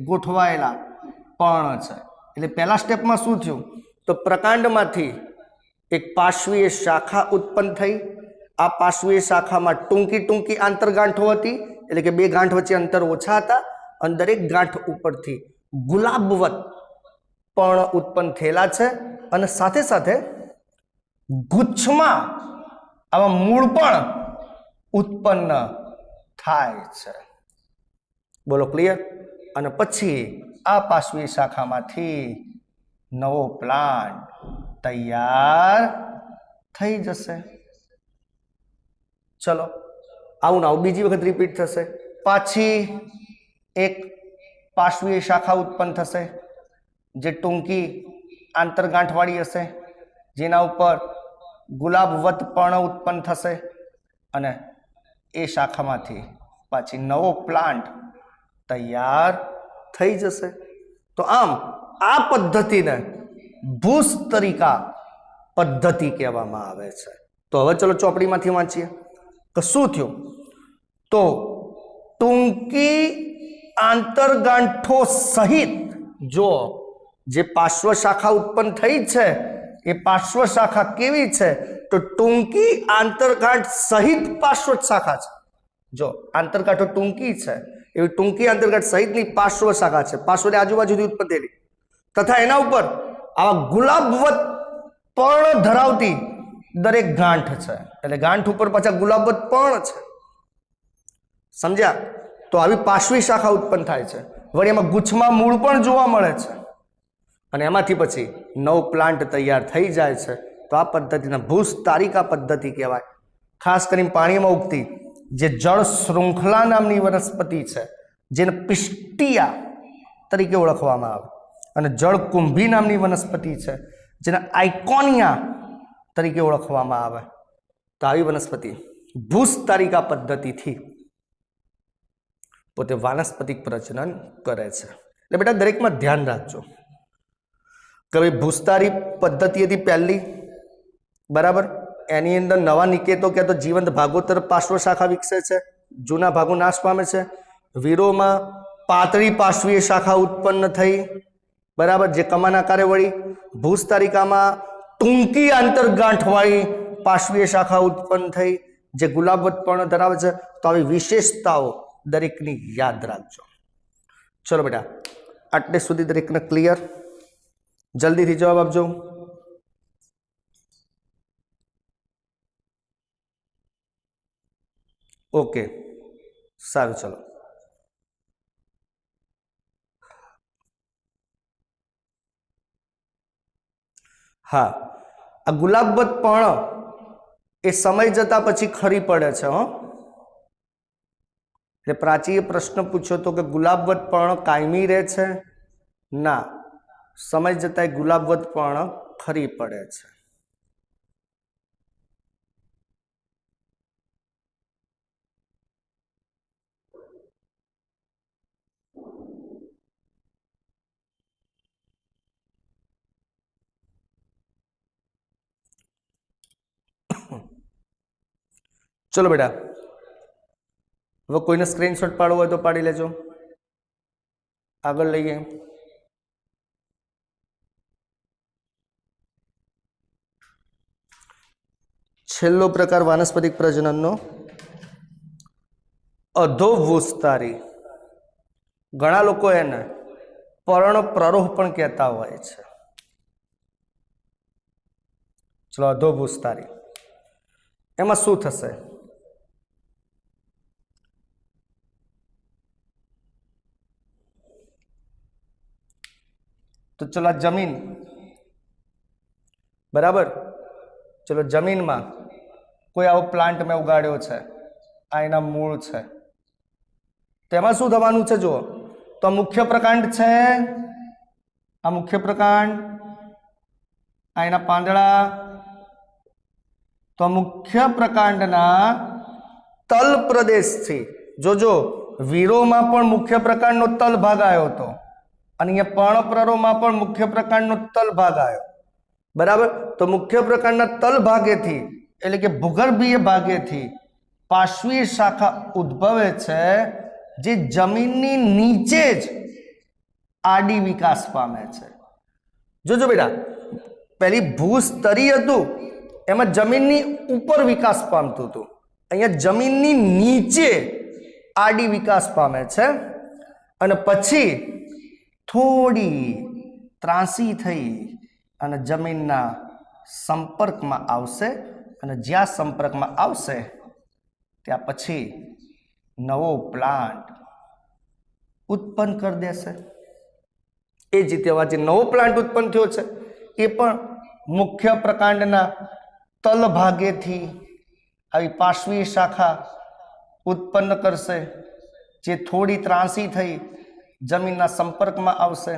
ગોઠવાયેલા પર્ણ છે. એટલે પહેલા સ્ટેપમાં શું થયું? તો પ્રકાંડમાંથી એક પાર્શ્વીય શાખા ઉત્પન્ન થઈ. આ પાર્શ્વીય શાખામાં ટૂંકી આંતરગાંઠો હતી, એટલે કે બે ગાંઠ વચ્ચે અંતર ઓછા હતા, અને દરેક ગાંઠ ઉપરથી ગુલાબવત પર્ણ ઉત્પન્ન થયેલા છે. અને સાથે સાથે ગુચ્છમાં આવા મૂળ પણ ઉત્પન્ન થાય છે. બોલો, ક્લિયર? અને પછી આ પાર્શ્વીય શાખામાંથી નવો પ્લાન્ટ તૈયાર થઈ જશે. ચલો, આવું ના આવું બીજી વખત રિપીટ થશે. પાછી એક પાર્શ્વીય શાખા ઉત્પન્ન થશે જે ટૂંકી આંતરગાંઠવાળી હશે, જેના ઉપર ગુલાબવત પર્ણ ઉત્પન્ન થશે. અને એ શાખામાંથી પાછી નવો પ્લાન્ટ તૈયાર થઈ જશે. તો આમ આ પદ્ધતિને ભૂસ્તરિકા પદ્ધતિ કહેવામાં આવે છે. તો હવે ચલો ચોપડીમાંથી વાંચીએ તો શું થયું? તો ટૂંકી આંતરગાંઠો સહિત જો જે પાર્શ્વ શાખા ઉત્પન્ન થઈ છે, એ પાર્શ્વ શાખા કેવી છે? તો ટૂંકી આંતરગાંઠ સહિત પાર્શ્વ શાખા છે. જો આંતરગાંઠો ટૂંકી છે, એવી ટૂંકી આંતરગાંઠ સહિતની પાર્શ્વ શાખા છે. પાર્શ્વ આજુબાજુથી ઉત્પન્ન થયેલી, તથા એના ઉપર આવા ગુલાબવત પર્ણ ધરાવતી દરેક ગાંઠ છે. એટલે ગાંઠ ઉપર પાછા ગુલાબવત પર્ણ છે. સમજ્યા? તો આવી પાર્શ્વી શાખા ઉત્પન્ન થાય છે. વળી એમાં ગુચ્છમાં મૂળ પણ જોવા મળે છે, અને એમાંથી પછી નવ પ્લાન્ટ તૈયાર થઈ જાય છે. તો આ પદ્ધતિને ભૂસ્તરિકા પદ્ધતિ કહેવાય. ખાસ કરીને પાણીમાં ઉગતી જે જળ શૃંખલા નામની વનસ્પતિ છે, જેને પિસ્ટિયા તરીકે ઓળખવામાં આવે, અને જળ કુંભી નામની વનસ્પતિ છે, જેને આઇકોનિયા તરીકે ઓળખવામાં આવે. તો આવી વનસ્પતિ ભૂસ્તરિકા પદ્ધતિથી પોતે વાનસ્પતિક પ્રજનન કરે છે. એટલે બેટા દરેકમાં ધ્યાન રાખજો કે ભાઈ ભૂસ્તરી પદ્ધતિ હતી પહેલી, બરાબર. એની અંદર નવા નિકેતો કે તો જીવંત ભાગો તરફ પાર્શ્વ શાખા વિકસે છે, જૂના ભાગો નાશ પામે છે. વીરોમાં પાતળી પાર્શ્વીય શાખા ઉત્પન્ન થઈ, બરાબર, જે કમાન આકારે વળી. ભૂસ્તરિકામાં ટૂંકી આંતરગાંઠવાળી પાર્શ્વીય શાખા ઉત્પન્ન થઈ, જે ગુલાબવત પર્ણ ધરાવે છે. તો આવી વિશેષતાઓ દરેકની યાદ રાખજો. ચલો બેટા, આટલે સુધી દરેકને ક્લિયર? જલ્દીથી જવાબ આપજો. ઓકે, સારું. ચલો, હા, આ ગુલાબવત પર્ણ એ સમય જતા પછી ખરી પડે છે. એટલે પ્રાચીએ પ્રશ્ન પૂછ્યો તો કે ગુલાબવત પર્ણ કાયમી રહે છે? ના, સમય જતા ગુલાબવત પર્ણ ખરી પડે છે. ચલો બેટા, હવે કોઈને સ્ક્રીનશોટ પાડવો હોય તો પાડી લેજો. આગળ લઈએ. છેલ્લો પ્રકાર વાનસ્પતિક પ્રજનનનો અધોવોસ્તારી. ઘણા લોકો એને પર્ણપ્રરોહ પણ કહેતા હોય છે. ચલો, અધોવોસ્તારી એમાં શું થશે? તો ચલો, આ જમીન બરાબર. ચલો, જમીનમાં કોઈ આવો પ્લાન્ટ મેં ઉગાડ્યો છે, આ એના મૂળ છે. તેમાં શું થવાનું છે જુઓ તો મુખ્ય પ્રકાંડ છે, આ મુખ્ય પ્રકાંડ, આ એના પાંદડા. તો મુખ્ય પ્રકાંડના તલ પ્રદેશથી જોજો વીરોમાં પણ મુખ્ય પ્રકાંડનો તલ ભાગ આવ્યો હતો અને અહીંયા પર્ણપ્રરોહમાં પણ મુખ્ય પ્રકાંડનો તલ ભાગ આવ્યો. બરાબર. તો મુખ્ય પ્રકાંડના તલ ભાગેથી એટલે કે ભૂગર્ભીય ભાગેથી પાર્શ્વીય શાખા ઉદ્ભવે છે, જે જમીનની નીચે જ આડી વિકાસ પામે છે. જોજો બેટા, પેલી ભૂસ્તરી હતું એમાં જમીનની ઉપર વિકાસ પામતું હતું, અહીંયા જમીનની નીચે આડી વિકાસ પામે છે અને પછી થોડી ત્રાંસી થઈ અને જમીનના સંપર્કમાં આવશે અને જ્યાં સંપર્કમાં આવશે ત્યાં પછી નવો પ્લાન્ટ ઉત્પન્ન કરી દેશે. એ જ રીતે જે નવો પ્લાન્ટ ઉત્પન્ન થયો છે એ પણ મુખ્ય પ્રકાંડના તલ ભાગેથી આવી પાર્શ્વીય શાખા ઉત્પન્ન કરશે, જે થોડી ત્રાંસી થઈ જમીનના સંપર્કમાં આવશે.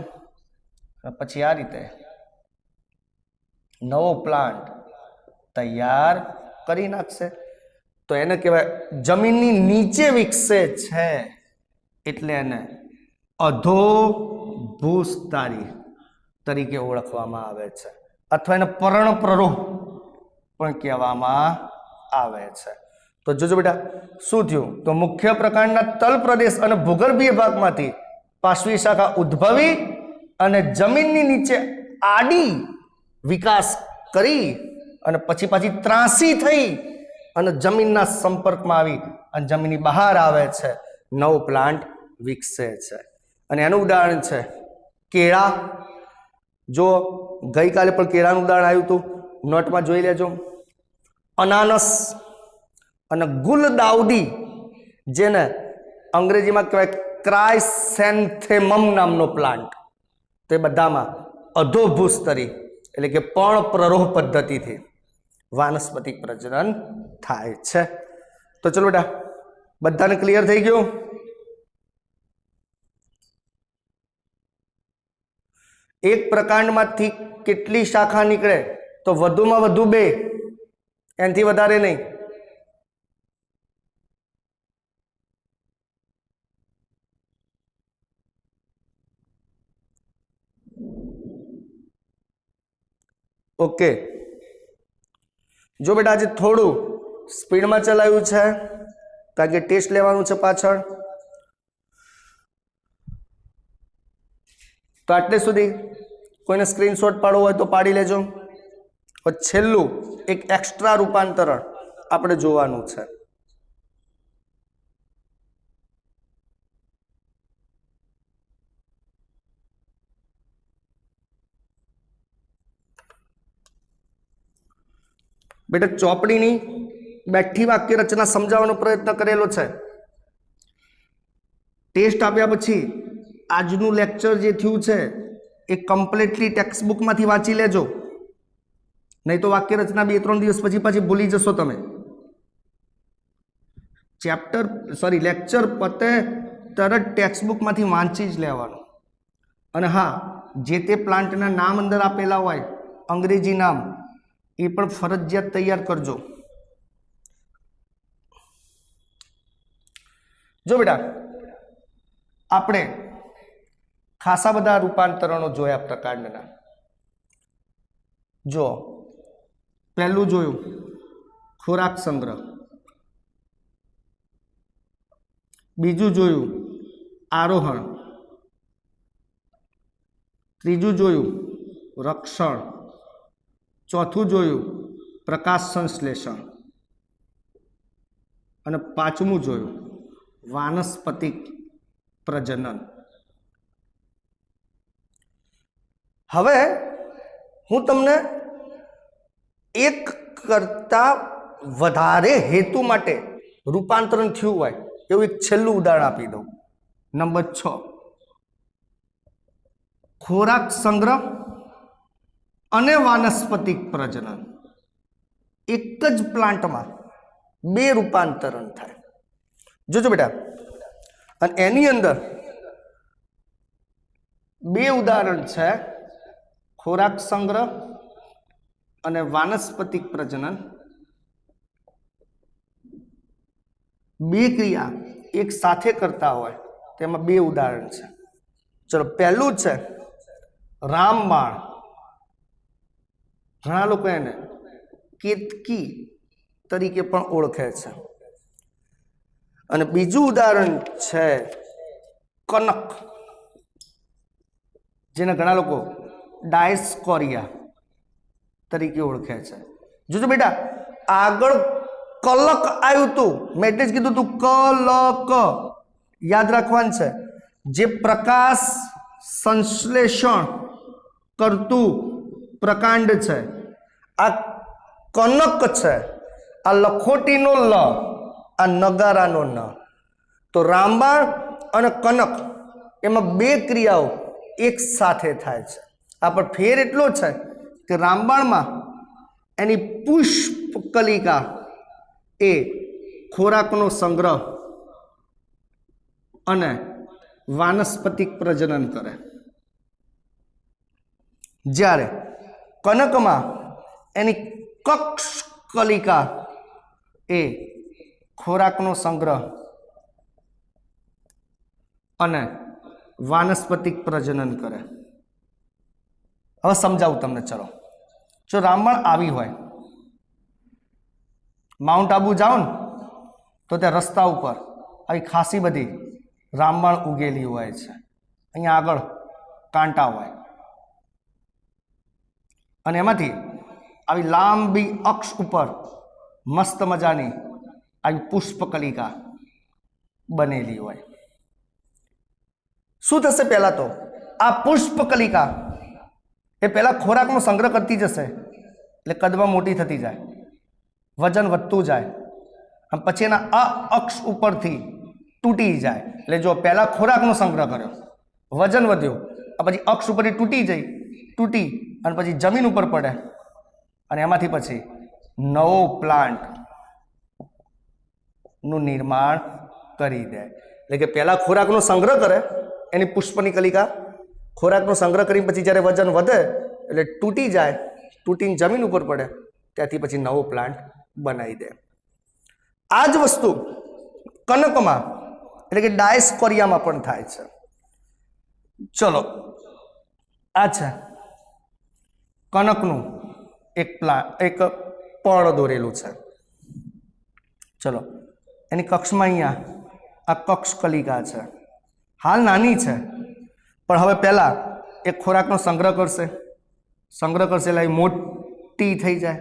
પછી આ રીતે નવો પ્લાન્ટ તૈયાર કરી નાખશે. તો એને કહેવાય જમીનની નીચે વિકસે છે એટલે એને અધોભૂસ્તારી તરીકે ઓળખવામાં આવે છે, અથવા એને પર્ણપ્રરોહ પણ કહેવામાં આવે છે. તો જોજો બેટા શું થયું તો મુખ્ય પ્રકાંડના તલ પ્રદેશ અને ભૂગર્ભીય ભાગમાંથી પાર્શ્વીય શાખા ઉદ્ભવી અને જમીનની નીચે આડી વિકાસ કરી અને પછી પાછી ત્રાંસી થઈ અને જમીનના સંપર્કમાં આવી અને જમીનની બહાર આવે છે, નવો પ્લાન્ટ વિકસે છે. અને એનું ઉદાહરણ છે કેળા. જો ગઈકાલે પણ કેળાનું ઉદાહરણ આવ્યું હતું, નોટમાં જોઈ લેજો. અનાનસ અને ગુલદાઉદી, જેને અંગ્રેજીમાં કહેવાય ક્રાયસેન્થેમમ નામનો પ્લાન્ટ, તે બધામાં અધોભૂસ્તરી એટલે કે પર્ણપ્રરોહ પદ્ધતિથી વાનસ્પતિક પ્રજનન થાય છે. તો ચલો બેટા, બધાને ક્લિયર થઈ ગયું? એક પ્રકાંડમાંથી કેટલી શાખા નીકળે તો વધુમાં વધુ 2, એનાથી વધારે નહીં. ઓકે. જો બેટા આજે થોડું સ્પીડમાં ચલાવ્યું છે કારણ કે ટેસ્ટ લેવાનું છે પાછળ, તો આટલે સુધી કોઈને સ્ક્રીનશોટ પાડવો હોય તો પાડી લેજો. છેલ્લું એક એક્સ્ટ્રા રૂપાંતરણ આપણે જોવાનું છે. બેટા ચોપડીની બેઠી વાક્ય રચના સમજાવવાનો પ્રયત્ન કરેલો છે. ટેસ્ટ આપ્યા પછી આજનું લેક્ચર જે થયું છે એ કમ્પ્લીટલી ટેક્સ્ટ બુકમાંથી વાંચી લેજો, નહીં તો વાક્ય રચના 2-3 દિવસ પછી ભૂલી જશો તમે. લેક્ચર પતે તરત ટેક્સ્ટ બુકમાંથી વાંચી જ લેવાનું. અને હા, જે તે પ્લાન્ટના નામ અંદર આપેલા હોય અંગ્રેજી નામ એ પણ ફરજિયાત તૈયાર કરજો. જો બેટા આપણે ખાસા બધા રૂપાંતરણો જોયા પ્રકાંડના. જો પહેલું જોયું ખોરાક સંગ્રહ, બીજું જોયું આરોહણ, ત્રીજું જોયું રક્ષણ, ચોથું જોયું પ્રકાશ સંશ્લેષણ, અને પાંચમું જોયું વાનસ્પતિક પ્રજનન. હવે હું તમને એક કરતા વધારે હેતુ માટે રૂપાંતરણ થયું હોય એવું એક છેલ્લું ઉદાહરણ આપી દઉં. નંબર 6, ખોરાક સંગ્રહ અને વાનસ્પતિક પ્રજનન. એક જ પ્લાન્ટમાં 2 રૂપાંતરણ થાય. જોજો બેટા, અને એની અંદર 2 ઉદાહરણ છે, ખોરાક સંગ્રહ અને વાનસ્પતિક પ્રજનન. 2 ક્રિયા એક સાથે કરતા હોય તેમાં 2 ઉદાહરણ છે. ચલો, પહેલું છે રામબાણ. ઘણા લોકો એને કેતકી તરીકે પણ ઓળખે છે. અને બીજું ઉદાહરણ છે કનક, જેને ઘણા લોકો ડાયસ્કોરિયા તરીકે ઓળખે છે. જોજો બેટા, આગળ કલક આવ્યું હતું, મેં એટલે જ કીધું હતું કલક. યાદ રાખવાનું છે, જે પ્રકાશ સંશ્લેષણ કરતું પ્રકાંડ છે આ કનક છે. આ લખોટીનો લ, આ નગારાનો ન. તો રામબાણ અને કનક એમાં 2 ક્રિયાઓ એક સાથે થાય છે. આ પર ફેર એટલો છે કે રામબાણમાં એની પુષ્પકલિકા એ ખોરાકનો સંગ્રહ અને વાનસ્પતિક પ્રજનન કરે, જ્યારે કનકમાં એની કક્ષકલિકા એ ખોરાકનો સંગ્રહ અને વાનસ્પતિક પ્રજનન કરે. હવે સમજાવું તમને. ચલો, જો રામબાણ આવી હોય, માઉન્ટ આબુ જાઓ ને તો ત્યાં રસ્તા ઉપર આવી ખાસી બધી રામબાણ ઉગેલી હોય છે. અહીંયા આગળ કાંટા હોય અને એમાંથી આવી લાંબી અક્ષ ઉપર મસ્ત મજાની આવી પુષ્પકલિકા બનેલી હોય. શું થશે? પહેલા તો આ પુષ્પકલિકા એ પહેલા ખોરાકનો સંગ્રહ કરતી જશે, એટલે કદમાં મોટી થતી જાય, વજન વધતું જાય, અને પછી એના આ અક્ષ ઉપરથી તૂટી જાય. એટલે જો પહેલા ખોરાકનો સંગ્રહ કર્યો, વજન વધ્યો, પછી અક્ષ ઉપરથી તૂટી અને પછી જમીન ઉપર પડે, અને એમાંથી પછી નવો પ્લાન્ટ નું નિર્માણ કરી દે. એટલે કે પહેલા ખોરાકનો સંગ્રહ કરે, એની પુષ્પની કલિકા ખોરાકનો સંગ્રહ કરી પછી જ્યારે વજન વધે એટલે તૂટી જાય, તૂટીને જમીન ઉપર પડે, ત્યાંથી પછી નવો પ્લાન્ટ બનાવી દે. આ જ વસ્તુ કનકમાં એટલે કે ડાયસ્કોરિયામાં પણ થાય છે. ચલો, આ છે કનકનું એક પર્ણ દોરેલું છે. ચલો, એની કક્ષમાં અહીંયા આ કક્ષ કલિકા છે. હાલ નાની છે, પણ હવે પહેલા એક ખોરાકનો સંગ્રહ કરશે એટલે એ મોટી થઈ જાય,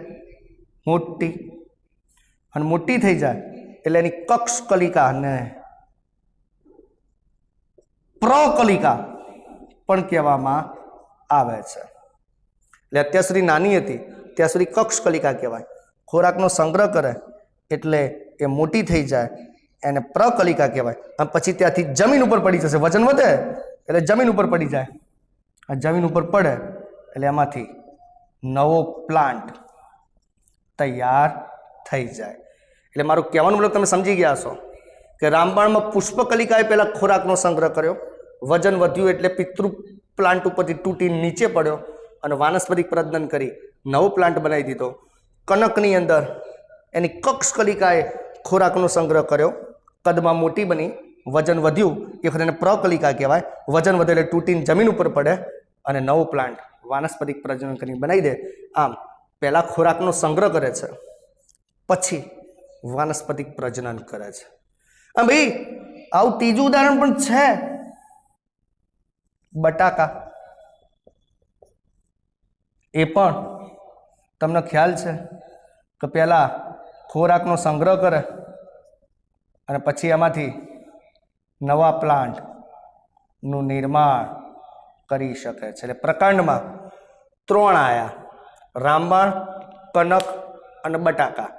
મોટી થઈ જાય એટલે એની કક્ષ કલિકા ને પ્રકલિકા પણ કહેવામાં આવે છે. એટલે અત્યાર સુધી નાની હતી ત્યાં સુધી કક્ષ કલિકા કહેવાય. ખોરાકનો સંગ્રહ કરે એટલે એ મોટી થઈ જાય, એને પ્રકલિકા કહેવાય. અને પછી ત્યાંથી જમીન ઉપર પડી જશે, વજન વધે એટલે જમીન ઉપર પડી જાય, આ જમીન ઉપર પડે એટલે એમાંથી નવો પ્લાન્ટ તૈયાર થઈ જાય. એટલે મારું કહેવાનું મતલબ તમે સમજી ગયા છો કે રામબાણમાં પુષ્પકલિકાએ પહેલા ખોરાકનો સંગ્રહ કર્યો, વજન વધ્યું એટલે પિતૃ પ્લાન્ટ ઉપરથી તૂટી નીચે પડ્યો અને વાનસ્પતિક પ્રજનન કરી નવો પ્લાન્ટ બનાવી દીધો. કનકની અંદર એની કક્ષ કલિકાએ ખોરાકનો સંગ્રહ કર્યો, કદમાં મોટી બની, વજન વધ્યું, એ વખતે એને પ્રકલિકા કહેવાય. વજન વધે એટલે તૂટીને જમીન ઉપર પડે અને નવો પ્લાન્ટ વાનસ્પતિક પ્રજનન કરીને બનાવી દે. આમ પહેલા ખોરાકનો સંગ્રહ કરે છે, પછી વાનસ્પતિક પ્રજનન કરે છે. હા ભાઈ, આવું ત્રીજું ઉદાહરણ પણ છે, બટાકા. એ પણ તમને ખ્યાલ છે કે પહેલા ખોરાકનો સંગ્રહ કરે, અને પછી એમાંથી નવા પ્લાન્ટનું નિર્માણ કરી શકે છે. એટલે પ્રકાંડમાં 3 આયા: રામબાણ, કનક અને બટાકા,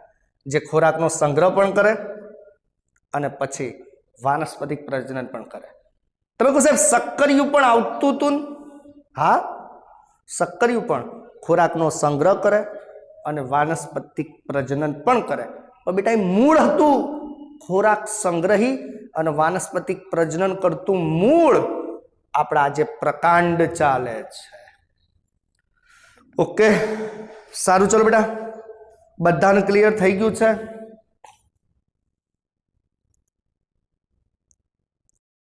જે ખોરાકનો સંગ્રહ પણ કરે અને પછી વાનસ્પતિક પ્રજનન પણ કરે. તમે કહો સાહેબ સક્કરિયું પણ આવતું હતું? હા, સક્કરિયું પણ ખોરાકનો સંગ્રહ કરે અને વાનસ્પતિક પ્રજનન પણ કરે. પણ બેટા એ મૂળ હતું, ખોરાક સંગ્રહી અને વાનસ્પતિક પ્રજનન કરતું મૂળ આપણા જે પ્રકાંડ ચાલે છે. ઓકે, સારું, ચલો બેટા, બધાને ક્લિયર થઈ ગયું છે?